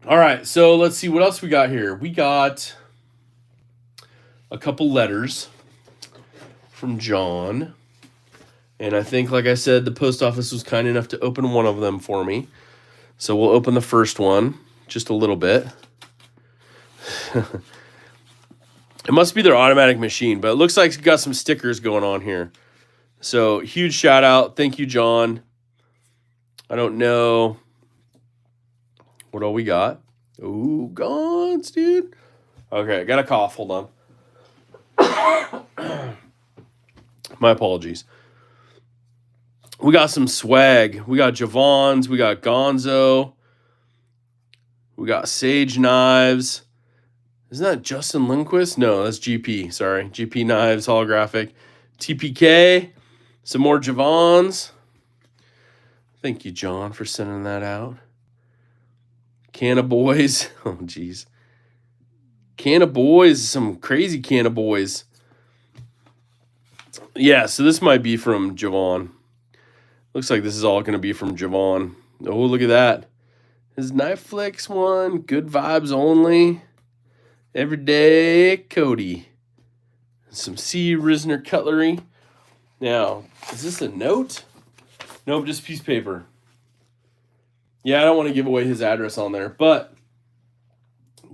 All right, so let's see what else we got here. We got a couple letters from John. And I think, like I said, the post office was kind enough to open one of them for me. So we'll open the first one just a little bit. It must be their automatic machine, but it looks like it's got some stickers going on here. So huge shout out. Thank you, John. I don't know what all we got. Ooh, Gons, dude. Okay, I got a cough. Hold on. My apologies. We got some swag. We got Javon's. We got Gonzo. We got Sage Knives. Isn't that Justin Lindquist? No, that's GP. Sorry. GP Knives, holographic. TPK. Some more Javon's. Thank you, John, for sending that out. Canna Boys. Oh, jeez. Canna Boys. Some crazy Canna Boys. Yeah, so this might be from Javon. Looks like this is all going to be from Javon. Oh, look at that. His Knife Flicks one. Good vibes only. Everyday Cody. Some C. Risner cutlery. Now, is this a note? Nope, just piece of paper. Yeah, I don't want to give away his address on there, but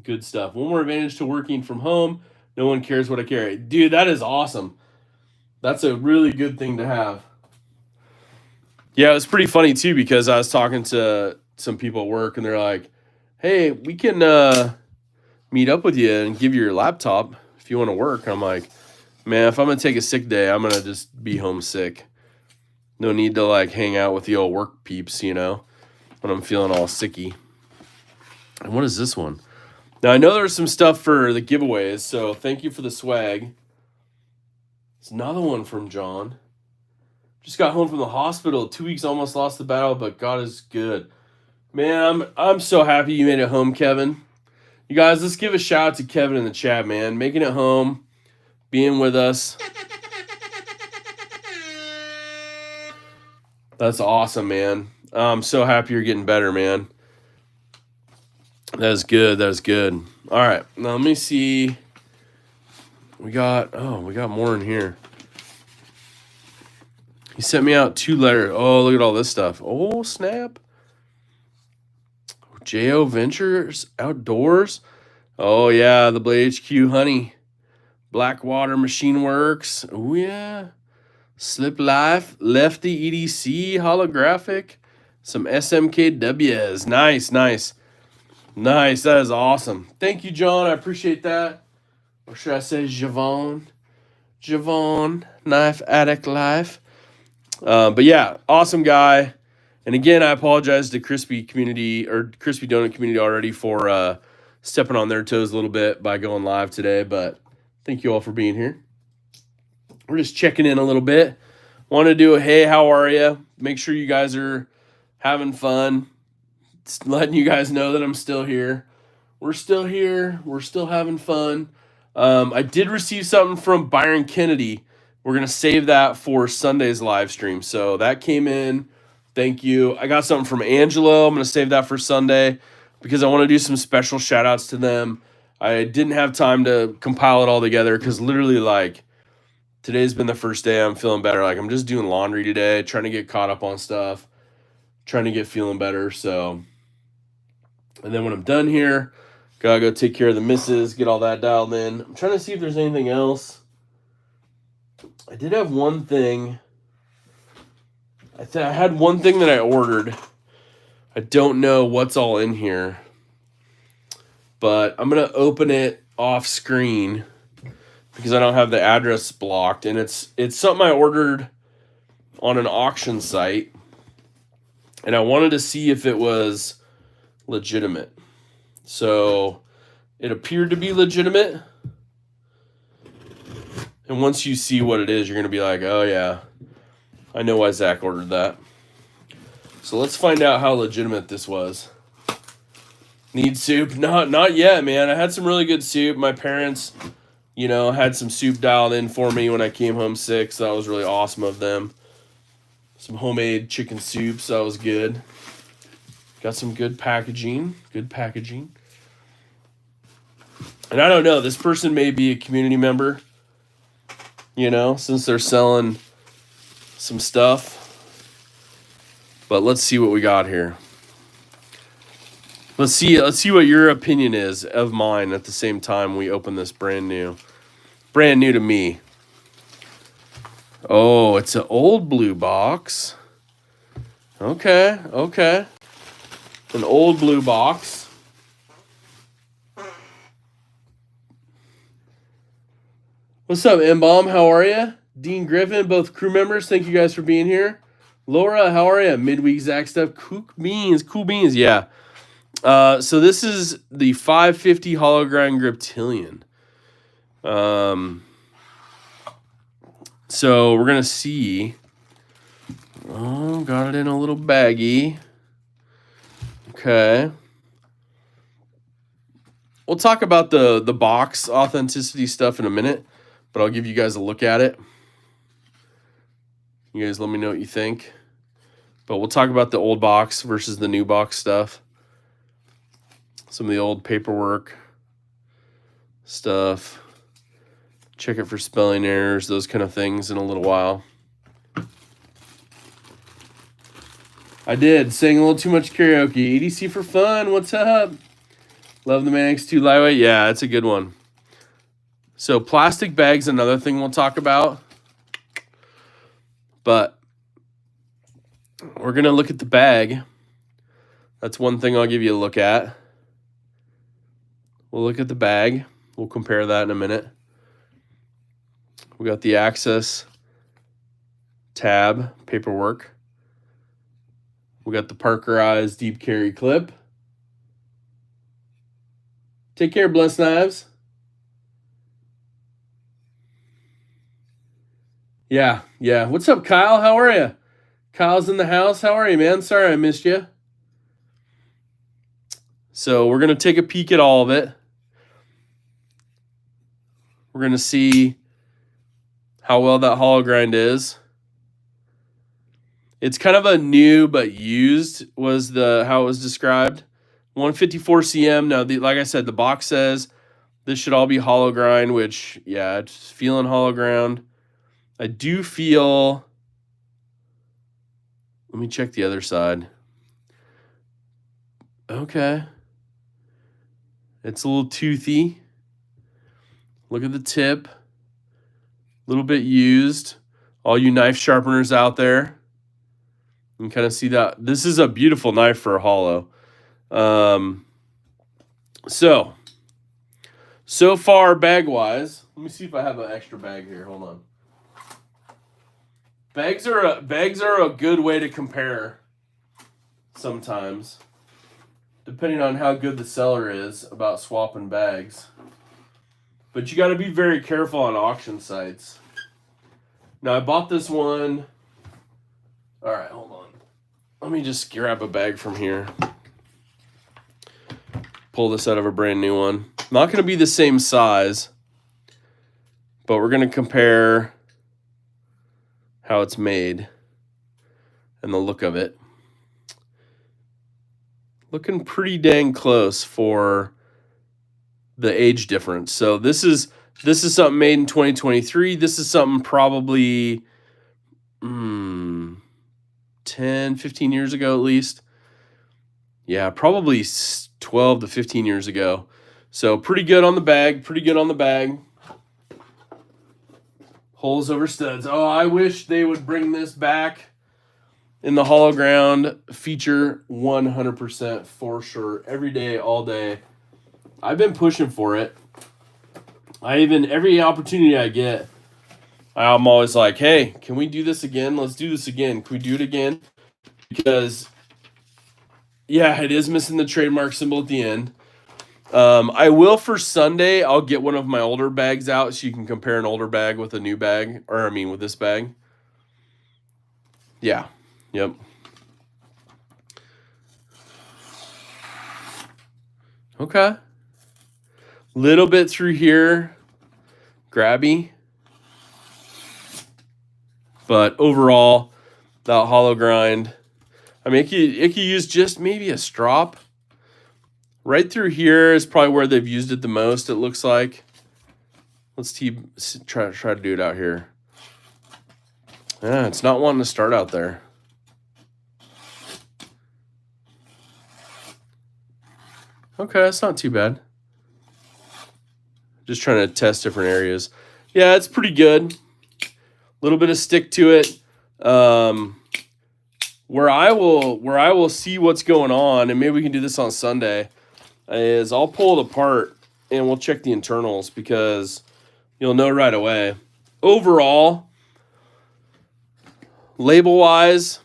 good stuff. One more advantage to working from home. No one cares what I carry. Dude, that is awesome. That's a really good thing to have. Yeah, it was pretty funny, too, because I was talking to some people at work, and they're like, hey, we can meet up with you and give you your laptop if you want to work. And I'm like, man, if I'm going to take a sick day, I'm going to just be homesick. No need to, like, hang out with the old work peeps, you know, when I'm feeling all sicky. And what is this one? Now, I know there's some stuff for the giveaways, so thank you for the swag. It's another one from John. Just got home from the hospital. 2 weeks, almost lost the battle, but God is good. Man, I'm so happy you made it home, Kevin. You guys, let's give a shout out to Kevin in the chat, man. Making it home, being with us. That's awesome, man. I'm so happy you're getting better, man. That is good. That is good. All right. Now, let me see. We got more in here. He sent me out 2 letters. Oh, look at all this stuff. Oh, snap. J.O. Ventures Outdoors. Oh, yeah. The Blade HQ Honey. Blackwater Machine Works. Oh, yeah. Slip Life. Lefty EDC. Holographic. Some SMKWs. Nice, nice. Nice. That is awesome. Thank you, John. I appreciate that. Or should I say Javon? Javon. Knife Addict Life. But yeah, awesome guy. And again, I apologize to Crispy Donut community already for stepping on their toes a little bit by going live today. But thank you all for being here. We're just checking in a little bit. Want to do a hey, how are you? Make sure you guys are having fun. Just letting you guys know that I'm still here. We're still here. We're still having fun. I did receive something from Byron Kennedy. We're going to save that for Sunday's live stream. So that came in. Thank you. I got something from Angelo. I'm going to save that for Sunday because I want to do some special shout outs to them. I didn't have time to compile it all together because literally, like, today's been the first day I'm feeling better. Like, I'm just doing laundry today, trying to get caught up on stuff, trying to get feeling better. So, and then when I'm done here, gotta go take care of the missus, get all that dialed in. I'm trying to see if there's anything else. I did have one thing. I had one thing that I ordered. I don't know what's all in here. But I'm going to open it off screen because I don't have the address blocked. And it's something I ordered on an auction site. And I wanted to see if it was legitimate. So it appeared to be legitimate. And once you see what it is, you're going to be like, oh, yeah, I know why Zach ordered that. So let's find out how legitimate this was. Need soup? Not yet, man. I had some really good soup. My parents, had some soup dialed in for me when I came home sick, so that was really awesome of them. Some homemade chicken soup, so that was good. Got some good packaging. And I don't know, this person may be a community member, you know, since they're selling some stuff. But let's see what we got here. Let's see what your opinion is of mine at the same time we open this brand new to me. Oh, it's an old blue box. Okay. An old blue box. What's up, M-Bomb? How are you? Dean Griffin, both crew members, thank you guys for being here. Laura, how are you? Midweek Zach stuff. Cool beans. Yeah. So this is the 550 hollow grind Griptilian. So we're gonna see. Oh, got it in a little baggie. Okay. We'll talk about the box authenticity stuff in a minute, but I'll give you guys a look at it. You guys let me know what you think. But we'll talk about the old box versus the new box stuff. Some of the old paperwork stuff. Check it for spelling errors, those kind of things in a little while. I did. Sang a little too much karaoke. EDC for fun. What's up? Love the Man X2 Lightweight. Yeah, that's a good one. So plastic bags, another thing we'll talk about. But we're going to look at the bag. That's one thing I'll give you a look at. We'll look at the bag. We'll compare that in a minute. We got the Access tab paperwork. We got the Parkerized deep carry clip. Take care, Blessed Knives. Yeah. What's up, Kyle? How are you? Kyle's in the house. How are you, man? Sorry I missed you. So we're going to take a peek at all of it. We're going to see how well that hollow grind is. It's kind of a new but used was how it was described. 154 cm. Now, like I said, the box says this should all be hollow grind, which, yeah, it's feeling hollow ground. I do feel... Let me check the other side. Okay. It's a little toothy. Look at the tip. A little bit used. All you knife sharpeners out there. You can kind of see that. This is a beautiful knife for a hollow. So far bag-wise, let me see if I have an extra bag here. Hold on. Bags are a good way to compare sometimes, depending on how good the seller is about swapping bags. But you got to be very careful on auction sites. Now, I bought this one. All right, hold on. Let me just grab a bag from here. Pull this out of a brand new one. Not going to be the same size, but we're going to compare how it's made and the look of it. Looking pretty dang close for the age difference. So this is something made in 2023. This is something probably 10, 15 years ago at least. Yeah, probably 12 to 15 years ago. So pretty good on the bag. Holes over studs. Oh, I wish they would bring this back in the hollow ground feature 100% for sure. Every day, all day. I've been pushing for it. Every opportunity I get, I'm always like, hey, can we do this again? Let's do this again. Can we do it again? Because, yeah, it is missing the trademark symbol at the end. I will for Sunday. I'll get one of my older bags out so you can compare an older bag with a new bag, with this bag. Yeah. Yep. Okay. Little bit through here, grabby. But overall, that hollow grind, it could use just maybe a strop. Right through here is probably where they've used it the most, it looks like. Let's try to do it out here. Yeah, it's not wanting to start out there. Okay, that's not too bad. Just trying to test different areas. Yeah, it's pretty good. A little bit of stick to it. Where I will see what's going on, and maybe we can do this on Sunday, is I'll pull it apart and we'll check the internals because you'll know right away. Overall, label-wise,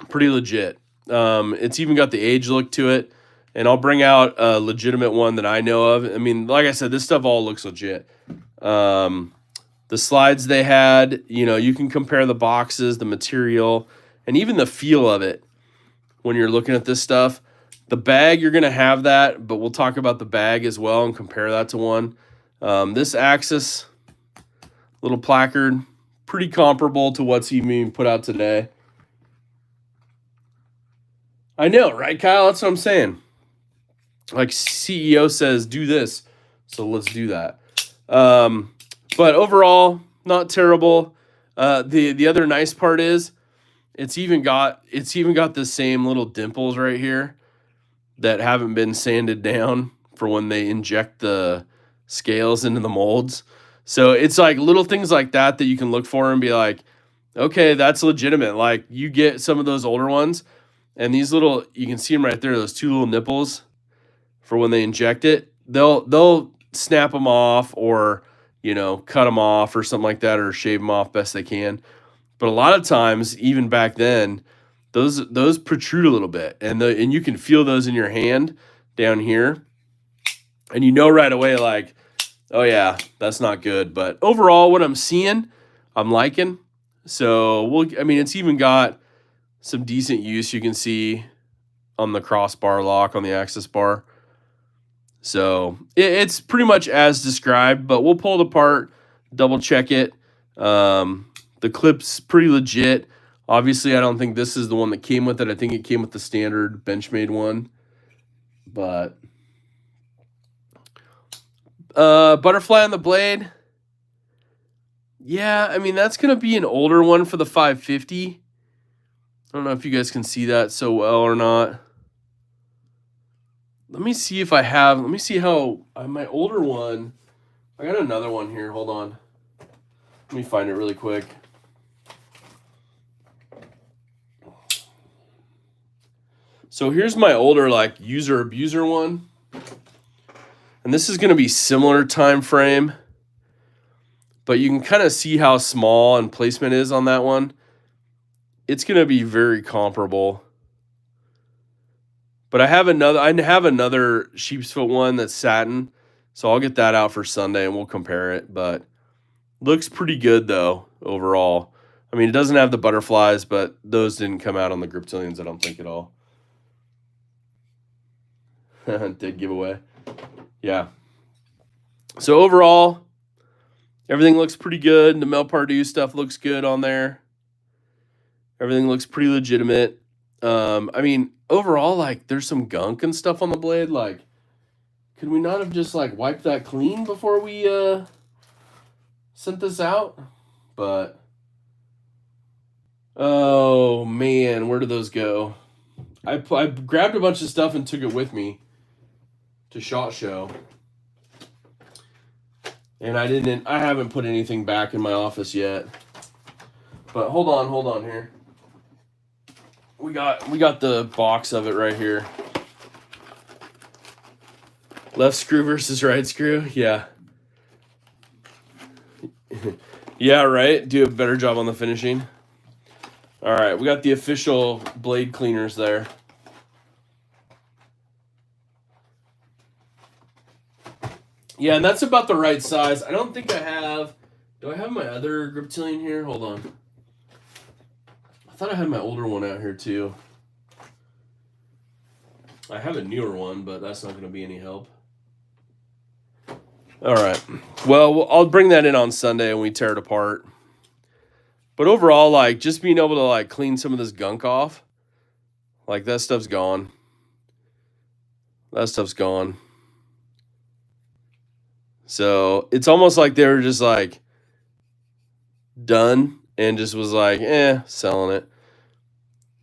pretty legit. It's even got the age look to it, and I'll bring out a legitimate one that I know of. I mean, like I said, this stuff all looks legit. The slides they had, you can compare the boxes, the material, and even the feel of it when you're looking at this stuff. The bag, you're going to have that, but we'll talk about the bag as well and compare that to one. This Axis little placard, pretty comparable to what's even being put out today. I know, right, Kyle? That's what I'm saying. Like CEO says, do this, so let's do that. But overall, not terrible. The other nice part is it's even got the same little dimples right here that haven't been sanded down for when they inject the scales into the molds. So it's like little things like that you can look for and be like, okay, that's legitimate. Like you get some of those older ones, and these little, you can see them right there, those two little nipples for when they inject it. They'll snap them off or cut them off or something like that, or shave them off best they can. But a lot of times, even back then, those protrude a little bit, and you can feel those in your hand down here, and right away, like, oh yeah, that's not good. But overall, what I'm seeing, I'm liking. So it's even got some decent use. You can see on the crossbar lock on the Axis bar. So it's pretty much as described, but we'll pull it apart, double check it. The clip's pretty legit. Obviously, I don't think this is the one that came with it. I think it came with the standard Benchmade one. But butterfly on the blade. Yeah, I mean, that's going to be an older one for the 550. I don't know if you guys can see that so well or not. Let me see how my older one. I got another one here. Hold on. Let me find it really quick. So here's my older user abuser one. And this is going to be similar time frame. But you can kind of see how small and placement is on that one. It's going to be very comparable. But I have another sheep's foot one that's satin. So I'll get that out for Sunday and we'll compare it. But looks pretty good though, overall. I mean, it doesn't have the butterflies, but those didn't come out on the Griptilians, I don't think, at all. Dead giveaway. Yeah. So overall, everything looks pretty good. The Mel Pardew stuff looks good on there. Everything looks pretty legitimate. I mean, overall, there's some gunk and stuff on the blade. Could we not have just wiped that clean before we sent this out? But oh man, where did those go? I grabbed a bunch of stuff and took it with me to SHOT Show. And I haven't put anything back in my office yet. But hold on here. We got the box of it right here. Left screw versus right screw? Yeah. Yeah, right? Do a better job on the finishing. All right, we got the official blade cleaners there. Yeah, and that's about the right size. I don't think I have... Do I have my other Griptilian here? Hold on. I thought I had my older one out here, too. I have a newer one, but that's not going to be any help. All right. Well, I'll bring that in on Sunday and we tear it apart. But overall, just being able to, clean some of this gunk off, that stuff's gone. That stuff's gone. So it's almost like they were just like done and just was like, selling it.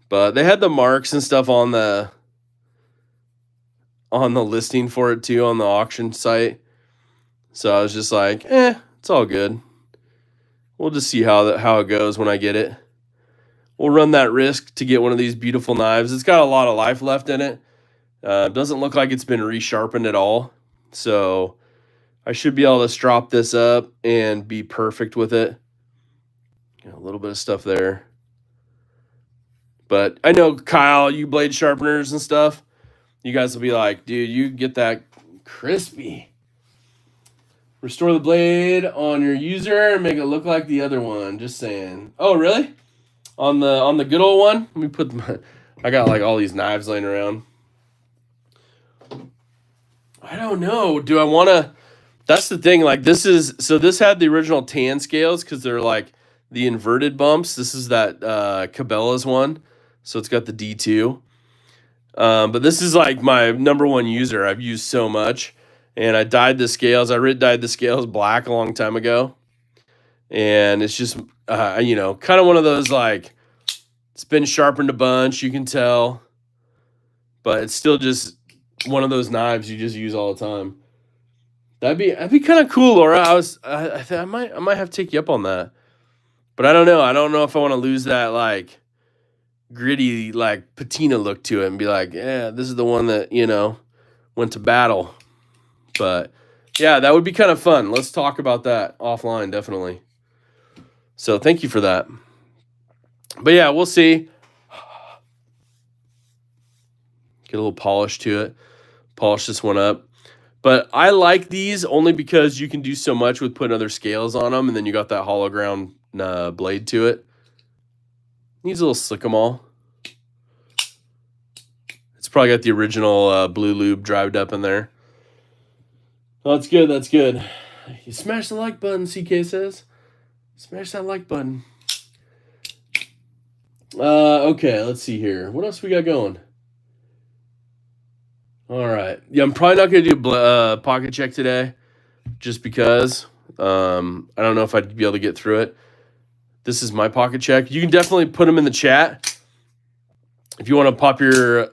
But they had the marks and stuff on the listing for it too on the auction site. So I was just like, it's all good. We'll just see how it goes when I get it. We'll run that risk to get one of these beautiful knives. It's got a lot of life left in it. Doesn't look like it's been resharpened at all. So I should be able to strop this up and be perfect with it. A little bit of stuff there. But I know, Kyle, you blade sharpeners and stuff, you guys will be like, dude, you get that crispy. Restore the blade on your user and make it look like the other one. Just saying. Oh, really? On the good old one? Let me put I got like all these knives laying around. I don't know. Do I want to... That's the thing. Like, this had the original tan scales because they're like the inverted bumps. This is that Cabela's one. So it's got the D2. But this is like my number one user. I've used so much. And I dyed the scales. I dyed the scales black a long time ago. And it's just, kind of one of those, like, it's been sharpened a bunch, you can tell. But it's still just one of those knives you just use all the time. That'd be kind of cool, Laura. I might have to take you up on that. But I don't know. I don't know if I want to lose that, like, gritty, like, patina look to it and be like, this is the one that, went to battle. But yeah, that would be kind of fun. Let's talk about that offline, definitely. So thank you for that. But yeah, we'll see. Get a little polish to it. Polish this one up. But I like these only because you can do so much with putting other scales on them, and then you got that hollow ground blade to it. Needs a little slick-em-all. It's probably got the original blue lube drived up in there. Oh, that's good. That's good. You smash the like button, CK says. Smash that like button. Okay, let's see here. What else we got going? All right. Yeah, I'm probably not going to do pocket check today just because. I don't know if I'd be able to get through it. This is my pocket check. You can definitely put them in the chat. If you want to pop your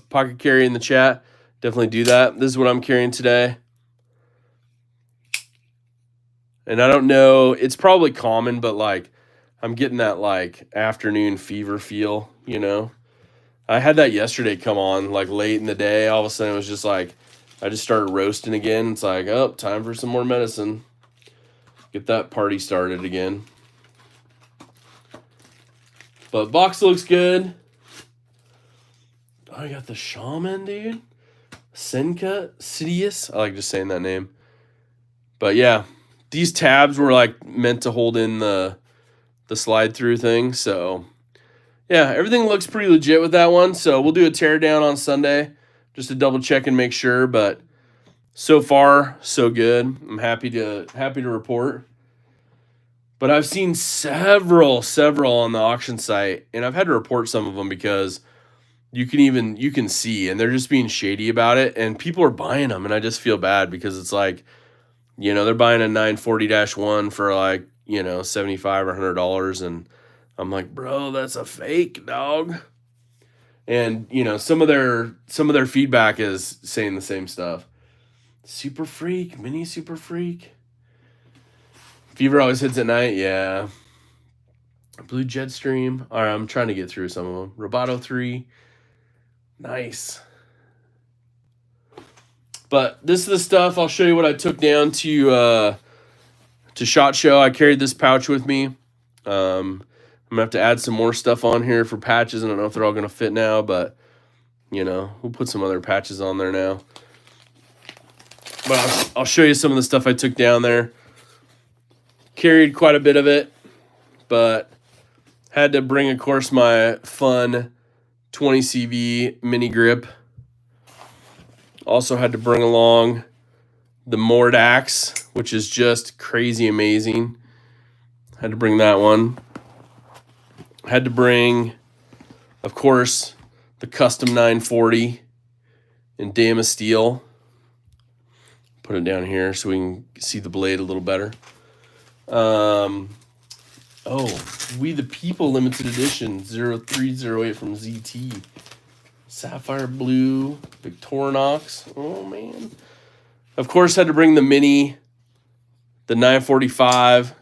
pocket carry in the chat, definitely do that. This is what I'm carrying today. And I don't know, it's probably common, but like I'm getting that like afternoon fever feel, I had that yesterday come on like late in the day. All of a sudden it was just like I just started roasting again. It's like, oh, time for some more medicine. Get that party started again. But box looks good. Oh, I got the Shaman, dude. Senka Sidious. I like just saying that name. But yeah. These tabs were like meant to hold in the slide through thing. So yeah, everything looks pretty legit with that one. So we'll do a tear down on Sunday just to double check and make sure. But so far, so good. I'm happy to report. But I've seen several on the auction site, and I've had to report some of them because you can see, and they're just being shady about it, and people are buying them, and I just feel bad because it's like, they're buying a 940-1 for like, $75 or $100, and I'm like, bro, that's a fake, dog. And some of their feedback is saying the same stuff. Super Freak, Mini Super Freak. Fever always hits at night, yeah. Blue Jetstream. All right, I'm trying to get through some of them. Roboto 3. Nice. But this is the stuff. I'll show you what I took down to SHOT Show. I carried this pouch with me. I'm going to have to add some more stuff on here for patches. I don't know if they're all going to fit now, but, we'll put some other patches on there now. But I'll show you some of the stuff I took down there. Carried quite a bit of it, but had to bring, of course, my fun 20 CV mini grip. Also had to bring along the Mordax, which is just crazy amazing. Had to bring that one. Had to bring, of course, the custom 940. in Damasteel. Put it down here so we can see the blade a little better. We the People limited edition 0308 from ZT. Sapphire blue, Victorinox. Oh man. Of course, had to bring the mini, the 945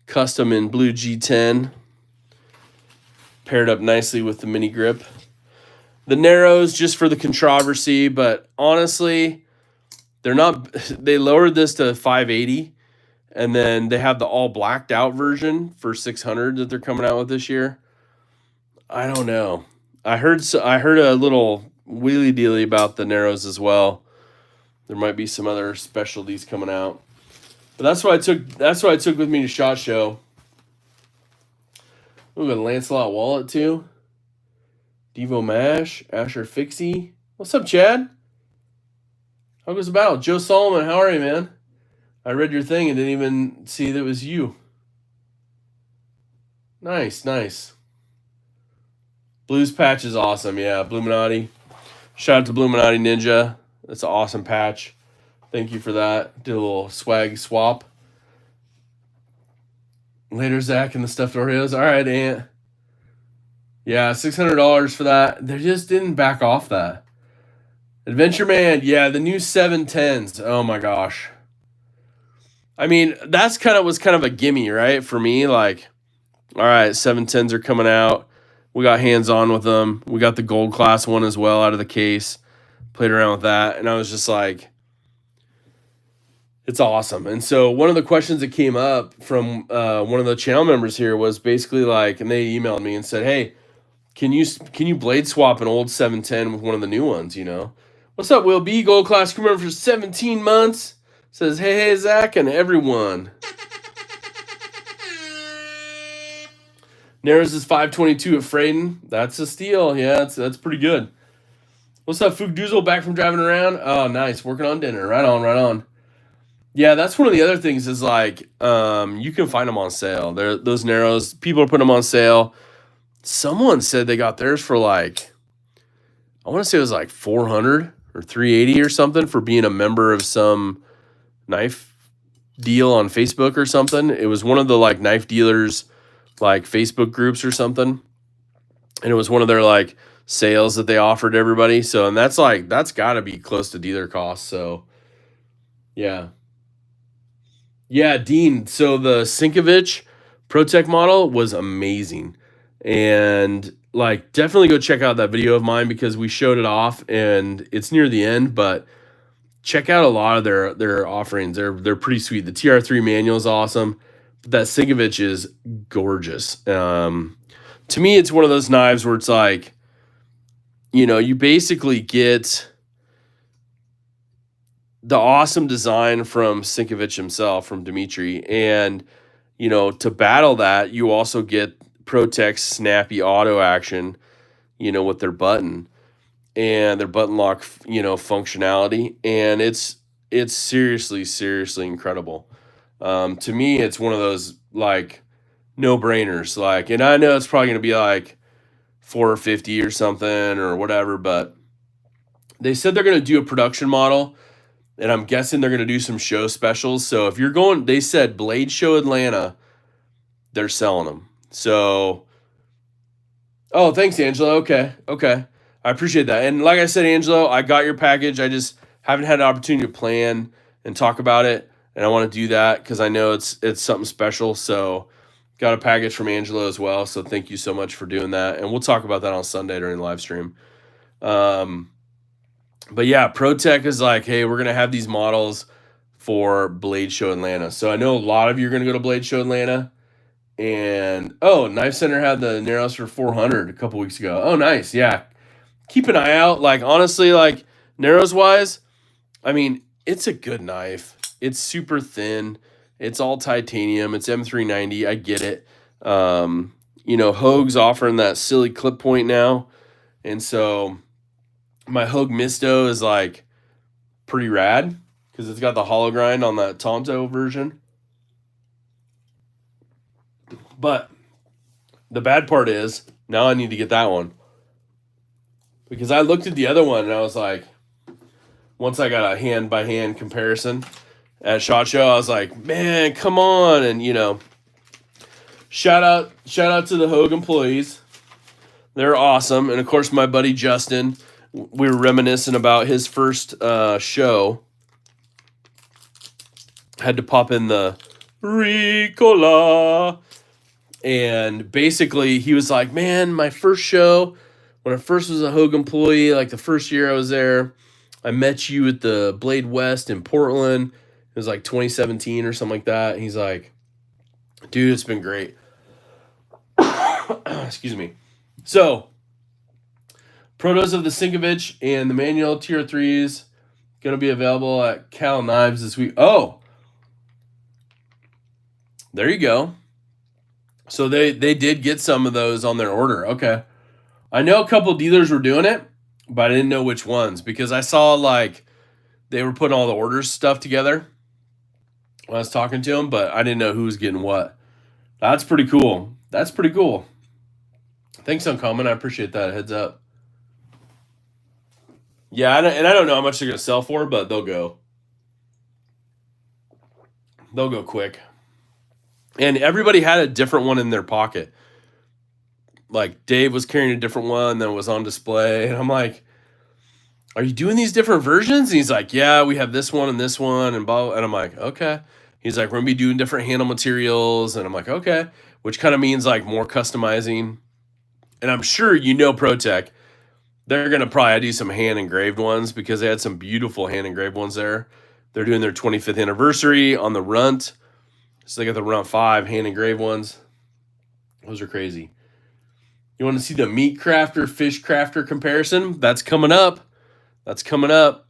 custom in blue G10. Paired up nicely with the mini grip. The narrows just for the controversy, but honestly, they're not. They lowered this to 580, and then they have the all blacked out version for 600 that they're coming out with this year. I don't know. I heard a little wheelie dealy about the narrows as well. There might be some other specialties coming out, but that's what I took. That's what I took with me to SHOT Show. Ooh, a Lancelot wallet too. Devo Mash, Asher Fixie. What's up, Chad? How goes the battle? Joe Solomon, how are you, man? I read your thing and didn't even see that it was you. Nice, nice. Blues patch is awesome, yeah. Bluminati. Shout out to Bluminati Ninja. That's an awesome patch. Thank you for that. Did a little swag swap. Later, Zach and the stuffed Oreos. All right, Ant. Yeah, $600 for that. They just didn't back off that. Adventure Man, yeah, the new 710s. Oh my gosh. I mean, was kind of a gimme, right? For me, like, all right, 710s are coming out. We got hands-on with them. We got the gold class one as well out of the case. Played around with that, and I was just like, it's awesome. And so one of the questions that came up from one of the channel members here was basically like, and they emailed me and said, hey, can you blade swap an old 710 with one of the new ones, you know? What's up, Will B? Gold class crew member for 17 months. Says, hey, Zach, and everyone. Narrows is 522 at Freyden. That's a steal. Yeah, that's pretty good. What's up, Fook Doozle? Back from driving around? Oh, nice. Working on dinner. Right on, right on. Yeah, that's one of the other things is like you can find them on sale. Those narrows, people are putting them on sale. Someone said they got theirs for like, I want to say it was like 400 or 380 or something for being a member of some knife deal on Facebook or something. It was one of the like knife dealers like Facebook groups or something. And it was one of their like sales that they offered everybody. So, and that's got to be close to dealer costs. So, yeah. Yeah, Dean. So the Sinkovich ProTech model was amazing. And like, definitely go check out that video of mine because we showed it off and it's near the end, but check out a lot of their offerings. They're pretty sweet. The TR3 manual is awesome. But that Sinkovich is gorgeous. To me, it's one of those knives where it's like, you know, you basically get the awesome design from Sinkovich himself, from Dimitri. And, you know, to battle that, you also get ProTech's snappy auto action, you know, with their button and their button lock, you know, functionality. And it's seriously incredible. To me, it's one of those like no-brainers. Like, and I know it's probably going to be like $450 or something or whatever, but they said they're going to do a production model, and I'm guessing they're going to do some show specials. So if you're going, they said Blade Show Atlanta, they're selling them. So, oh, thanks, Angelo. Okay. I appreciate that. And like I said, Angelo, I got your package. I just haven't had an opportunity to plan and talk about it. And I want to do that because I know it's something special. So got a package from Angelo as well. So thank you so much for doing that. And we'll talk about that on Sunday during the live stream. But yeah, ProTech is like, hey, we're going to have these models for Blade Show Atlanta. So I know a lot of you are going to go to Blade Show Atlanta. And, oh, Knife Center had the narrows for 400 a couple weeks ago. Oh, nice. Yeah. Keep an eye out. Like, honestly, like, narrows-wise, I mean, it's a good knife. It's super thin. It's all titanium. It's M390. I get it. You know, Hogue's offering that silly clip point now. And so my Hogue Misto is, like, pretty rad because it's got the hollow grind on that Tonto version. But the bad part is now I need to get that one because I looked at the other one and I was like, once I got a hand-by-hand comparison at SHOT Show, I was like, man, come on. And, you know, shout out to the Hogue employees. They're awesome. And, of course, my buddy Justin, we were reminiscing about his first show. Had to pop in the Ricola. And basically, he was like, man, my first show, when I first was a Hogue employee, like the first year I was there, I met you at the Blade West in Portland. It was like 2017 or something like that. And he's like, dude, it's been great. Excuse me. So, Protos of the Sinkovich and the Manual Tier 3s going to be available at Cal Knives this week. Oh, there you go. So they did get some of those on their order. Okay. I know a couple dealers were doing it, but I didn't know which ones because I saw like they were putting all the orders stuff together when I was talking to them, but I didn't know who was getting what. That's pretty cool. That's pretty cool. Thanks, Uncommon. I appreciate that. Heads up. Yeah, and I don't know how much they're going to sell for, but they'll go. They'll go quick. And everybody had a different one in their pocket. Like Dave was carrying a different one that was on display. And I'm like, are you doing these different versions? And he's like, yeah, we have this one and this one and blah. And I'm like, okay. He's like, we're going to be doing different handle materials. And I'm like, okay. Which kind of means like more customizing. And I'm sure you know ProTech. They're going to probably do some hand engraved ones because they had some beautiful hand engraved ones there. They're doing their 25th anniversary on the Runt. So they got the Runt 5 hand engraved ones. Those are crazy. You want to see the meat crafter, fish crafter comparison? That's coming up. That's coming up.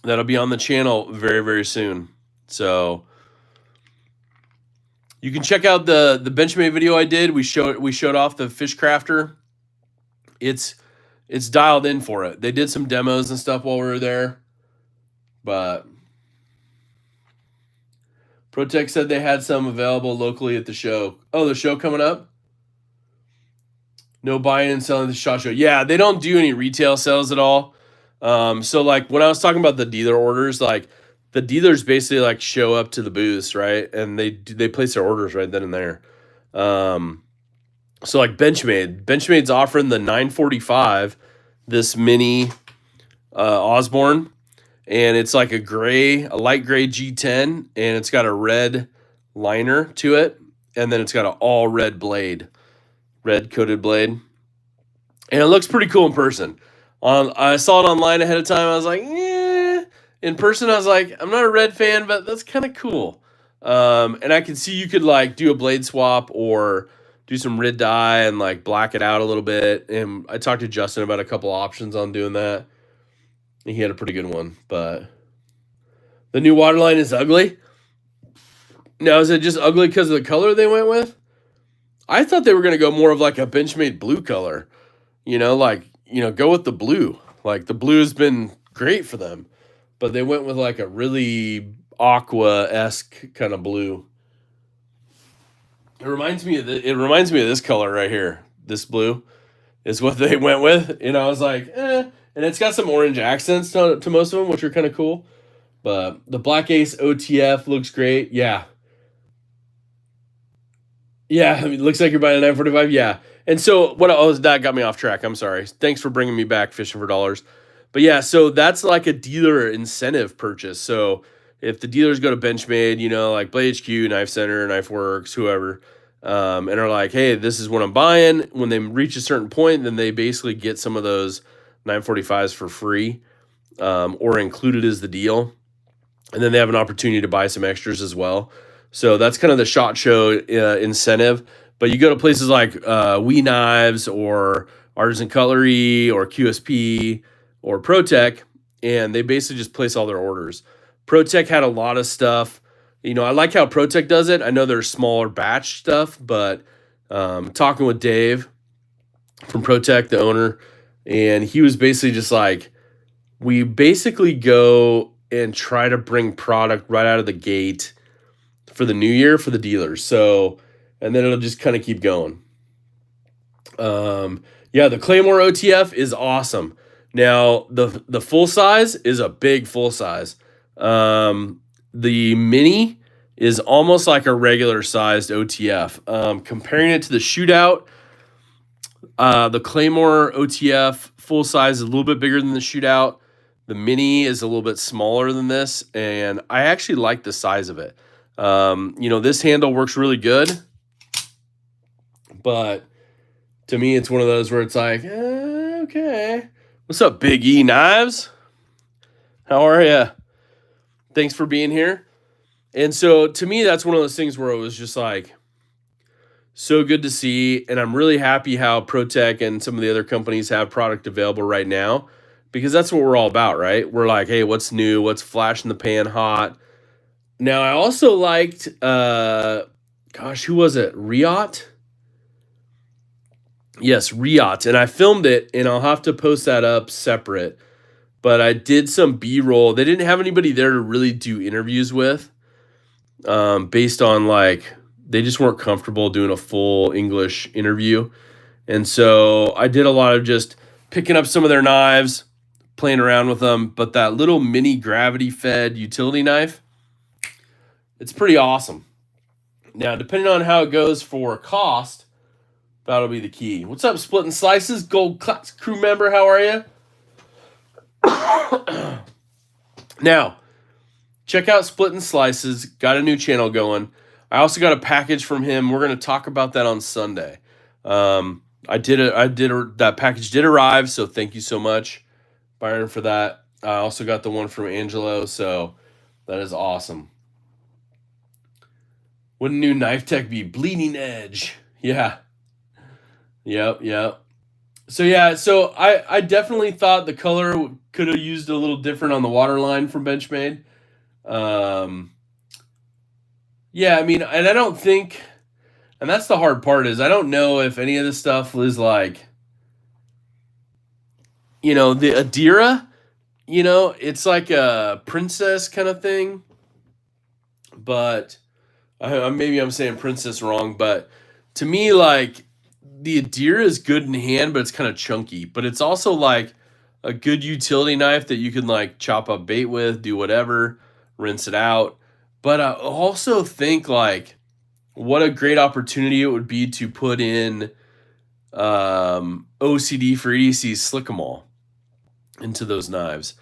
That'll be on the channel very, very soon. So you can check out the Benchmade video I did. We showed off the fish crafter. It's dialed in for it. They did some demos and stuff while we were there. But ProTech said they had some available locally at the show. Oh, the show coming up? No buying and selling at the SHOT Show. Yeah, they don't do any retail sales at all. So like when I was talking about the dealer orders, like the dealers basically like show up to the booths, right? And they place their orders right then and there. So like Benchmade's offering the 945, this mini Osborne. And it's like a light gray G10, and it's got a red liner to it, and then it's got an all red blade, red coated blade, and it looks pretty cool in person. I saw it online ahead of time. I was like, yeah. In person, I was like, I'm not a red fan, but that's kind of cool. And I can see you could like do a blade swap or do some red dye and like black it out a little bit. And I talked to Justin about a couple options on doing that. He had a pretty good one, but the new waterline is ugly. Now, is it just ugly because of the color they went with? I thought they were going to go more of like a Benchmade blue color. Go with the blue. Like the blue has been great for them, but they went with like a really aqua-esque kind of blue. It reminds me of this color right here. This blue is what they went with. And I was like, And it's got some orange accents to most of them, which are kind of cool. But the Black Ace OTF looks great. Yeah. Yeah, I mean, it looks like you're buying a 945. Yeah. And so that got me off track. I'm sorry. Thanks for bringing me back, Fishing for Dollars. But yeah, so that's like a dealer incentive purchase. So if the dealers go to Benchmade, like Blade HQ, Knife Center, Knife Works, whoever, and are like, hey, this is what I'm buying. When they reach a certain point, then they basically get some of those 945s for free or included as the deal. And then they have an opportunity to buy some extras as well. So that's kind of the SHOT Show incentive. But you go to places like We Knives or Artisan Cutlery or QSP or ProTech, and they basically just place all their orders. ProTech had a lot of stuff. I like how ProTech does it. I know there's smaller batch stuff, but talking with Dave from ProTech, the owner, and he was basically just like, we basically go and try to bring product right out of the gate for the new year for the dealers. So, and then it'll just kind of keep going. The Claymore OTF is awesome. Now, the full size is a big full size. The mini is almost like a regular sized OTF. Comparing it to the shootout, the Claymore OTF full size is a little bit bigger than the shootout. The mini is a little bit smaller than this, and I actually like the size of it. This handle works really good, but to me, it's one of those where it's like, okay. What's up, Big E Knives? How are you? Thanks for being here. And so to me, that's one of those things where it was just like so good to see. And I'm really happy how ProTech and some of the other companies have product available right now, because that's what we're all about, right? We're like, hey, what's new? What's flash in the pan hot? Now, I also liked, who was it? Riot? Yes, Riot. And I filmed it, and I'll have to post that up separate. But I did some B-roll. They didn't have anybody there to really do interviews with, based on they just weren't comfortable doing a full English interview. And so I did a lot of just picking up some of their knives, playing around with them. But that little mini gravity-fed utility knife, it's pretty awesome. Now, depending on how it goes for cost, that'll be the key. What's up, Split and Slices? Gold Class crew member, how are you? Now, check out Split and Slices. Got a new channel going. I also got a package from him. We're going to talk about that on Sunday. That package did arrive, so thank you so much, Byron, for that. I also got the one from Angelo, so that is awesome. Wouldn't new knife tech be Bleeding Edge? Yeah. Yep. So I definitely thought the color could have used a little different on the waterline from Benchmade. Yeah, I mean, and I don't think, and that's the hard part, is I don't know if any of this stuff was the Adira, it's like a princess kind of thing, but maybe I'm saying princess wrong, but to me, the Adira is good in hand, but it's kind of chunky, but it's also like a good utility knife that you can chop up bait with, do whatever, rinse it out. But I also think what a great opportunity it would be to put in OCD for EDC's Slick 'em All into those knives.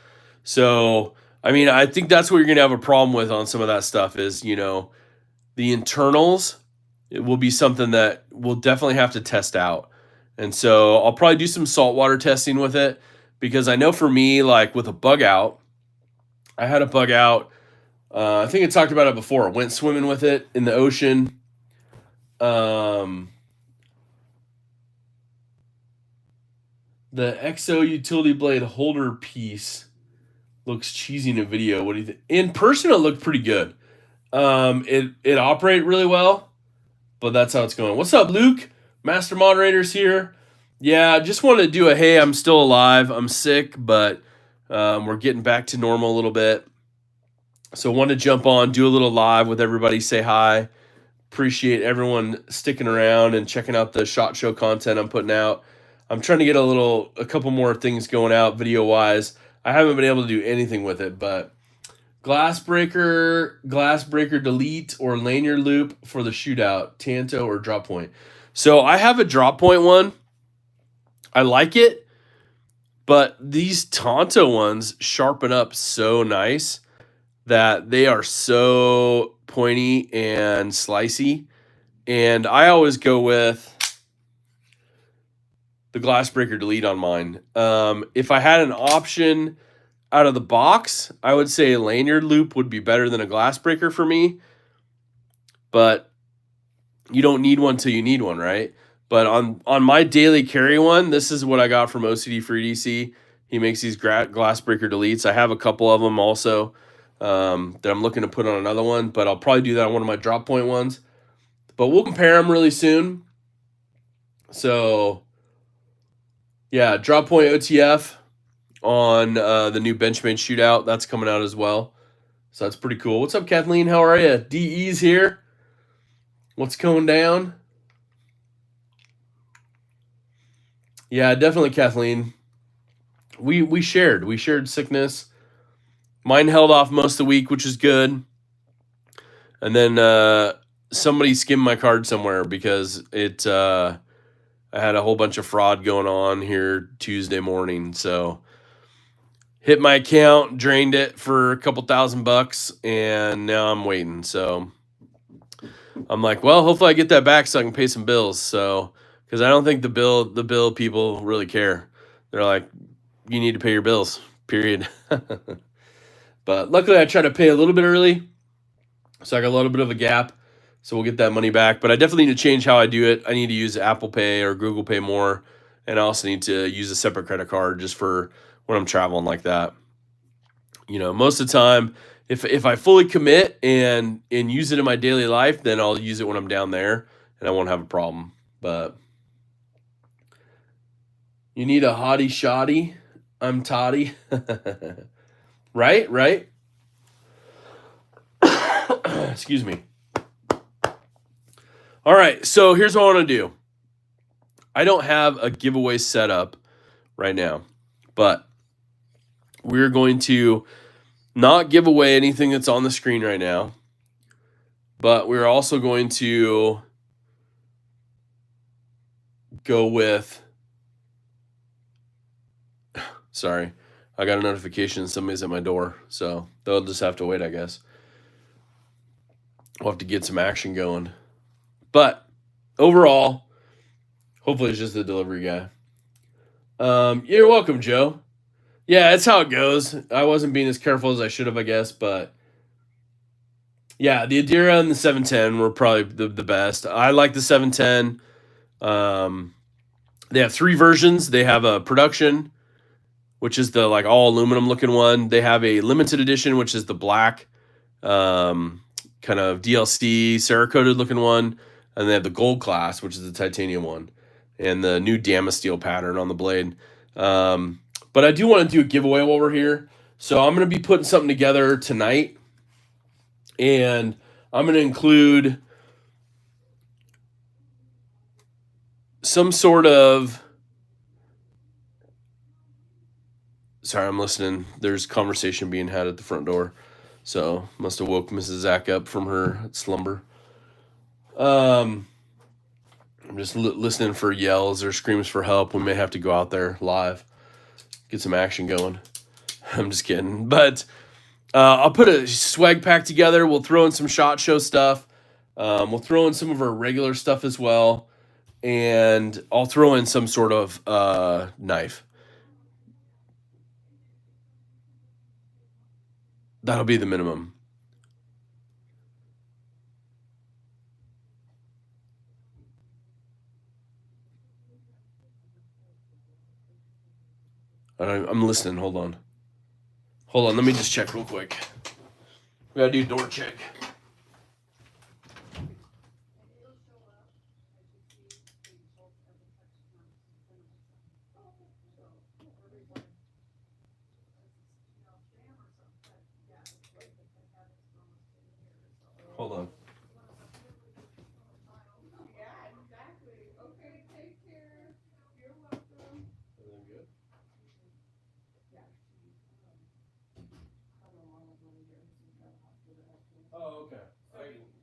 So, I mean, I think that's what you're going to have a problem with on some of that stuff is, the internals. It will be something that we'll definitely have to test out. And so I'll probably do some saltwater testing with it, because I know for me, with a bug out, I had a bug out. I think I talked about it before. I went swimming with it in the ocean. The XO utility blade holder piece looks cheesy in a video. What do you think? In person, it looked pretty good. It operated really well, but that's how it's going. What's up, Luke? Master Moderator's here. Yeah, I just wanted to do hey, I'm still alive. I'm sick, but we're getting back to normal a little bit. So want to jump on, do a little live with everybody, say hi. Appreciate everyone sticking around and checking out the SHOT Show content I'm putting out. I'm trying to get a couple more things going out video-wise. I haven't been able to do anything with it, but glass breaker delete, or lanyard loop for the shootout, Tanto or drop point. So I have a drop point one. I like it, but these Tanto ones sharpen up so nice that they are so pointy and slicey. And I always go with the glass breaker delete on mine. If I had an option out of the box, I would say a lanyard loop would be better than a glass breaker for me. But you don't need one till you need one, right? But on my daily carry one, this is what I got from OCD for EDC. He makes these glass breaker deletes. I have a couple of them also that I'm looking to put on another one, but I'll probably do that on one of my drop point ones. But we'll compare them really soon. So, yeah, drop point OTF on the new Benchmade shootout. That's coming out as well. So that's pretty cool. What's up, Kathleen? How are you? DE's here. What's going down? Yeah, definitely, Kathleen. we shared sickness. Mine held off most of the week, which is good. And then somebody skimmed my card somewhere because I had a whole bunch of fraud going on here Tuesday morning. So hit my account, drained it for a couple $1,000, and now I'm waiting. So I'm like, well, hopefully I get that back so I can pay some bills. So because I don't think the bill people really care. They're like, you need to pay your bills, period. But luckily I tried to pay a little bit early, so I got a little bit of a gap. So we'll get that money back. But I definitely need to change how I do it. I need to use Apple Pay or Google Pay more. And I also need to use a separate credit card just for when I'm traveling like that. Most of the time, if I fully commit and use it in my daily life, then I'll use it when I'm down there and I won't have a problem. But you need a hottie shoddy. I'm toddy. Right? Excuse me. All right, so here's what I want to do. I don't have a giveaway set up right now, but we're going to not give away anything that's on the screen right now, but we're also going to go with, sorry, I got a notification somebody's at my door, so they'll just have to wait, I guess. We'll have to get some action going. But overall, hopefully it's just the delivery guy. You're welcome, Joe. Yeah, that's how it goes. I wasn't being as careful as I should have, I guess, but yeah, the Adira and the 710 were probably the best. I like the 710. They have 3 versions. They have a production, which is the like all aluminum looking one. They have a limited edition, which is the black, kind of DLC Cerakoted looking one. And they have the gold class, which is the titanium one, and the new Damasteel pattern on the blade. But I do want to do a giveaway while we're here. So I'm going to be putting something together tonight. And I'm going to include some sort of... Sorry, I'm listening. There's conversation being had at the front door. So must have woke Mrs. Zach up from her slumber. I'm just listening for yells or screams for help. We may have to go out there live, get some action going. I'm just kidding. But I'll put a swag pack together. We'll throw in some SHOT Show stuff. We'll throw in some of our regular stuff as well. And I'll throw in some sort of knife. That'll be the minimum. I'm listening. Hold on. Let me just check real quick. We gotta do door check. Hold on. Oh, okay.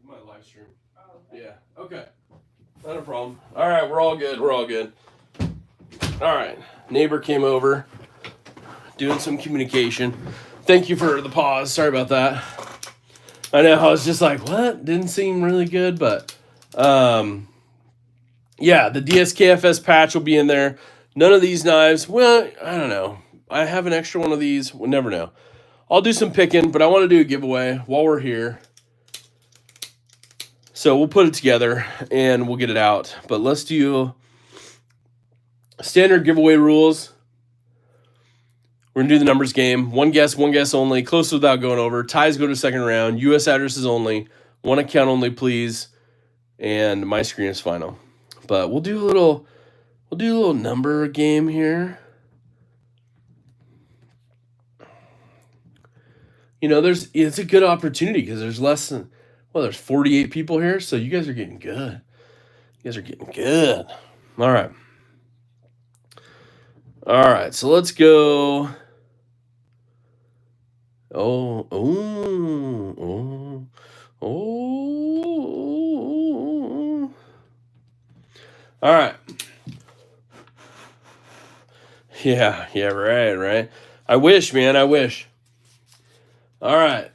My live stream. Yeah. Okay. Not a problem. All right, we're all good. All right. Neighbor came over, doing some communication. Thank you for the pause. Sorry about that. I know, I was just like, what? Didn't seem really good, but yeah, the DSKFS patch will be in there. None of these knives, well, I don't know. I have an extra one of these. We'll never know. I'll do some picking, but I want to do a giveaway while we're here. So we'll put it together and we'll get it out. But let's do standard giveaway rules. We're going to do the numbers game. One guess only. Close without going over. Ties go to second round. U.S. addresses only. One account only, please. And my screen is final. But we'll do a little number game here. It's a good opportunity because there's less than, there's 48 people here. So you guys are getting good. All right. All right, so let's go. Oh, oh, oh, oh. All right. Yeah, right. I wish, man, I wish. All right.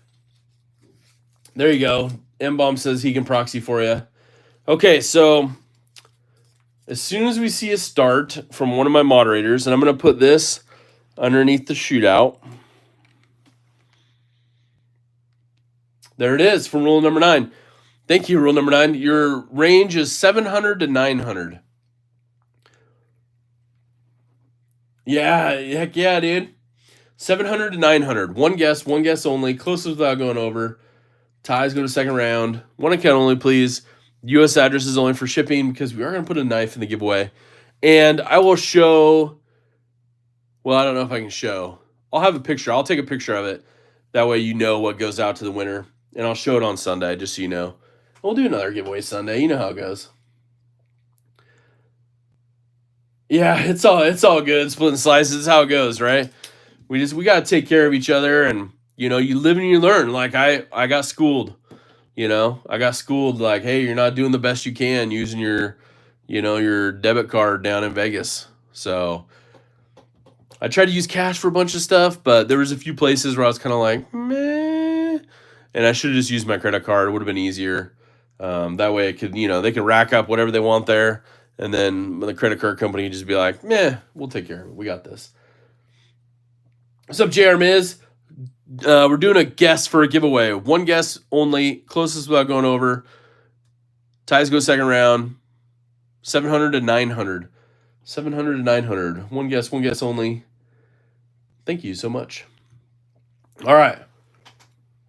There you go. M-Bomb says he can proxy for you. Okay, so as soon as we see a start from one of my moderators, and I'm going to put this underneath the shootout. There it is from rule number 9. Thank you, rule number 9. Your range is 700 to 900. Yeah, heck yeah, dude. 700 to 900. One guess only. Closest without going over. Ties go to second round. One account only, please. U.S. address is only for shipping because we are going to put a knife in the giveaway. And I will show. Well, I don't know if I can show. I'll have a picture. I'll take a picture of it. That way you know what goes out to the winner. And I'll show it on Sunday, just so you know. We'll do another giveaway Sunday. You know how it goes. Yeah, it's all good. Splitting slices is how it goes, right? We got to take care of each other, and you live and you learn. Like I got schooled. I got schooled. Like, hey, you're not doing the best you can using your debit card down in Vegas. So I tried to use cash for a bunch of stuff, but there was a few places where I was kind of like, meh, and I should have just used my credit card. It would have been easier. That way, it could, they can rack up whatever they want there. And then the credit card company just be like, meh, we'll take care of it. We got this. What's up, JR Miz? We're doing a guess for a giveaway. One guess only. Closest without going over. Ties go second round. 700 to 900. 700 to 900. One guess only. Thank you so much. All right.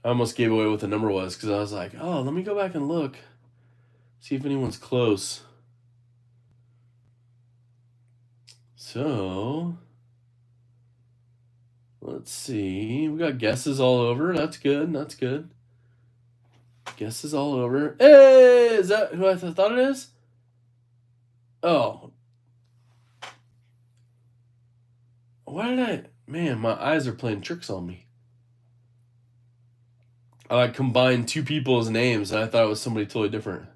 I almost gave away what the number was because I was like, oh, let me go back and look. See if anyone's close. So, let's see. We got guesses all over. That's good. Guesses all over. Hey, is that who I thought it is? Oh. Why did I... Man, my eyes are playing tricks on me. I combined two people's names, and I thought it was somebody totally different.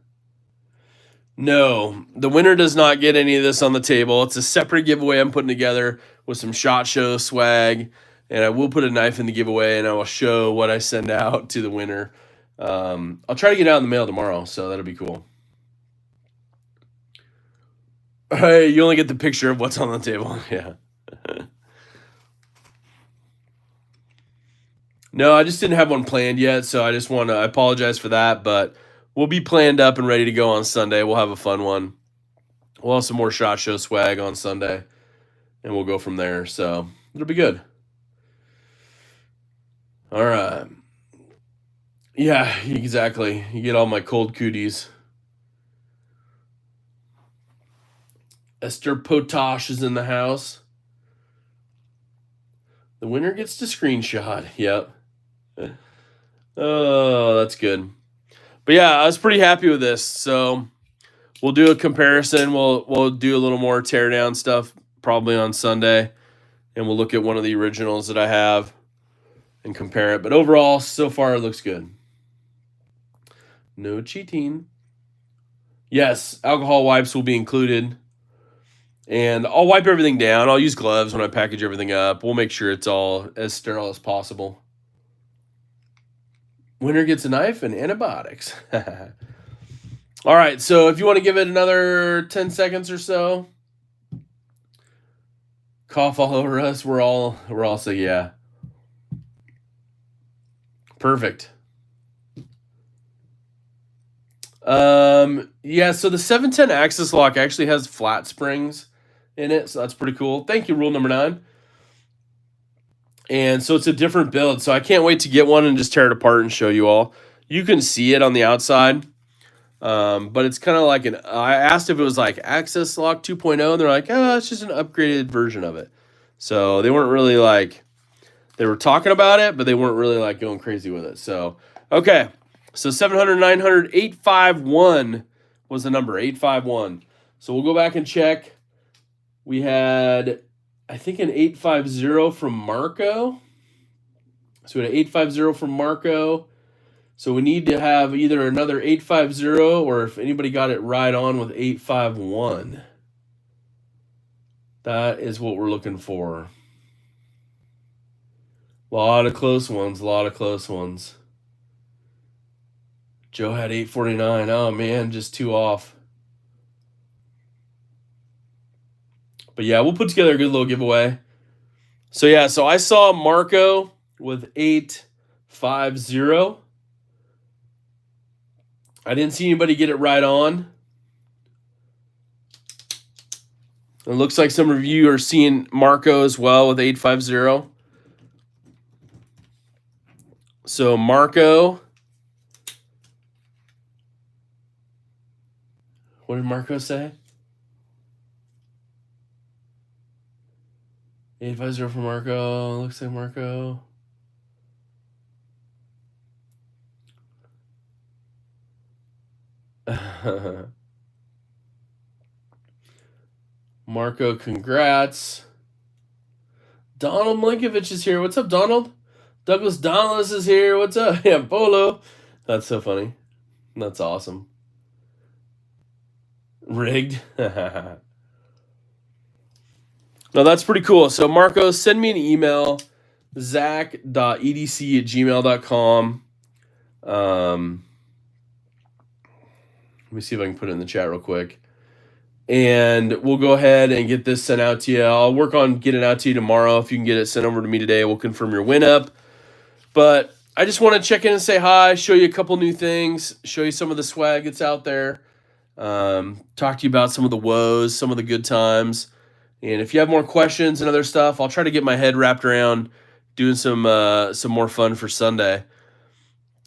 No, the winner does not get any of this on the table. It's a separate giveaway I'm putting together with some SHOT Show swag, and I will put a knife in the giveaway, and I will show what I send out to the winner. I'll try to get it out in the mail tomorrow, so that'll be cool. Hey, you only get the picture of what's on the table. Yeah. No, I just didn't have one planned yet, so I just I apologize for that, but we'll be planned up and ready to go on Sunday. We'll have a fun one. We'll have some more SHOT Show swag on Sunday, and we'll go from there. So it'll be good. All right. Yeah, exactly. You get all my cold cooties. Esther Potash is in the house. The winner gets to screenshot. Yep. Oh, that's good. But yeah, I was pretty happy with this. So we'll do a comparison. We'll do a little more teardown stuff probably on Sunday, and we'll look at one of the originals that I have and compare it. But overall, so far it looks good. No cheating. Yes, alcohol wipes will be included. And I'll wipe everything down. I'll use gloves when I package everything up. We'll make sure it's all as sterile as possible. Winner gets a knife and antibiotics. All right, so if you want to give it another 10 seconds or so, cough all over us. We're all saying yeah. Perfect. Yeah, so the 710 Axis lock actually has flat springs in it, so that's pretty cool. Thank you, rule number 9. And so it's a different build, so I can't wait to get one and just tear it apart and show you all. You can see it on the outside, but it's kind of like I asked if it was like Axis Lock 2.0, and they're like, oh, it's just an upgraded version of it. So they weren't really like, they were talking about it, but they weren't really like going crazy with it. So, okay. So 700, 900, 851 was the number, 851. So we'll go back and check. We had I think an 850 from Marco. So we had an 850 from Marco. So we need to have either another 850 or if anybody got it right on with 851. That is what we're looking for. A lot of close ones, Joe had 849. Oh, man, just 2 off. But, yeah, we'll put together a good little giveaway. So, yeah, so I saw Marco with 850. I didn't see anybody get it right on. It looks like some of you are seeing Marco as well with 850. So Marco, what did Marco say? 850 for Marco. Looks like Marco. Marco, congrats. Donald Milinkovich is here. What's up, Donald? Douglas Donalds is here. What's up? Yeah, Polo. That's so funny. That's awesome. Rigged. No, that's pretty cool. So, Marco, send me an email, zach.edc@gmail.com. Let me see if I can put it in the chat real quick. And we'll go ahead and get this sent out to you. I'll work on getting it out to you tomorrow. If you can get it sent over to me today, we'll confirm your win up. But I just want to check in and say hi, show you a couple new things, show you some of the swag that's out there, talk to you about some of the woes, some of the good times. And if you have more questions and other stuff, I'll try to get my head wrapped around doing some more fun for Sunday.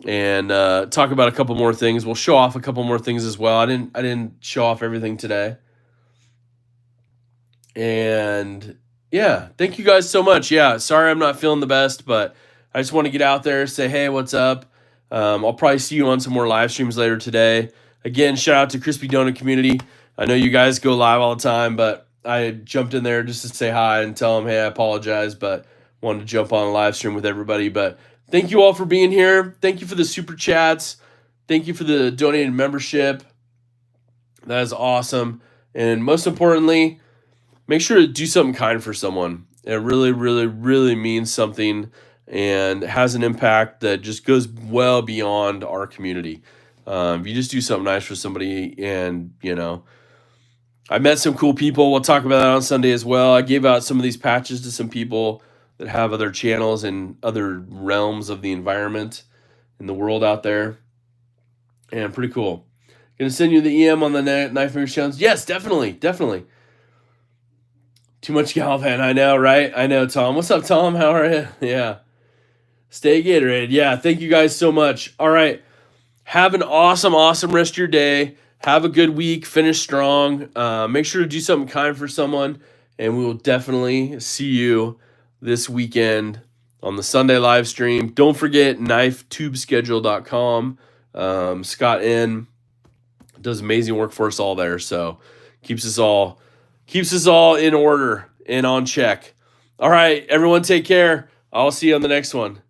And talk about a couple more things. We'll show off a couple more things as well. I didn't show off everything today. And yeah, thank you guys so much. Yeah, sorry I'm not feeling the best, but I just want to get out there, say, hey, what's up? I'll probably see you on some more live streams later today. Again, shout out to Crispy Donut Community. I know you guys go live all the time, but I jumped in there just to say hi and tell them, hey, I apologize, but wanted to jump on a live stream with everybody. But thank you all for being here. Thank you for the super chats. Thank you for the donated membership. That is awesome. And most importantly, make sure to do something kind for someone. It really, really, really means something and has an impact that just goes well beyond our community. If you just do something nice for somebody, and, you know, I met some cool people. We'll talk about that on Sunday as well. I gave out some of these patches to some people that have other channels in other realms of the environment in the world out there. And pretty cool. Gonna send you the EM on the Knife Fingers Challenge. Yes, definitely. Too much Galvan, I know, right? I know, Tom. What's up, Tom? How are you? Yeah. Stay Gatorade. Yeah, thank you guys so much. All right. Have an awesome rest of your day. Have a good week. Finish strong. Make sure to do something kind for someone. And we will definitely see you this weekend on the Sunday live stream. Don't forget knifetubeschedule.com. Scott N does amazing work for us all there. So keeps us all in order and on check. All right, everyone, take care. I'll see you on the next one.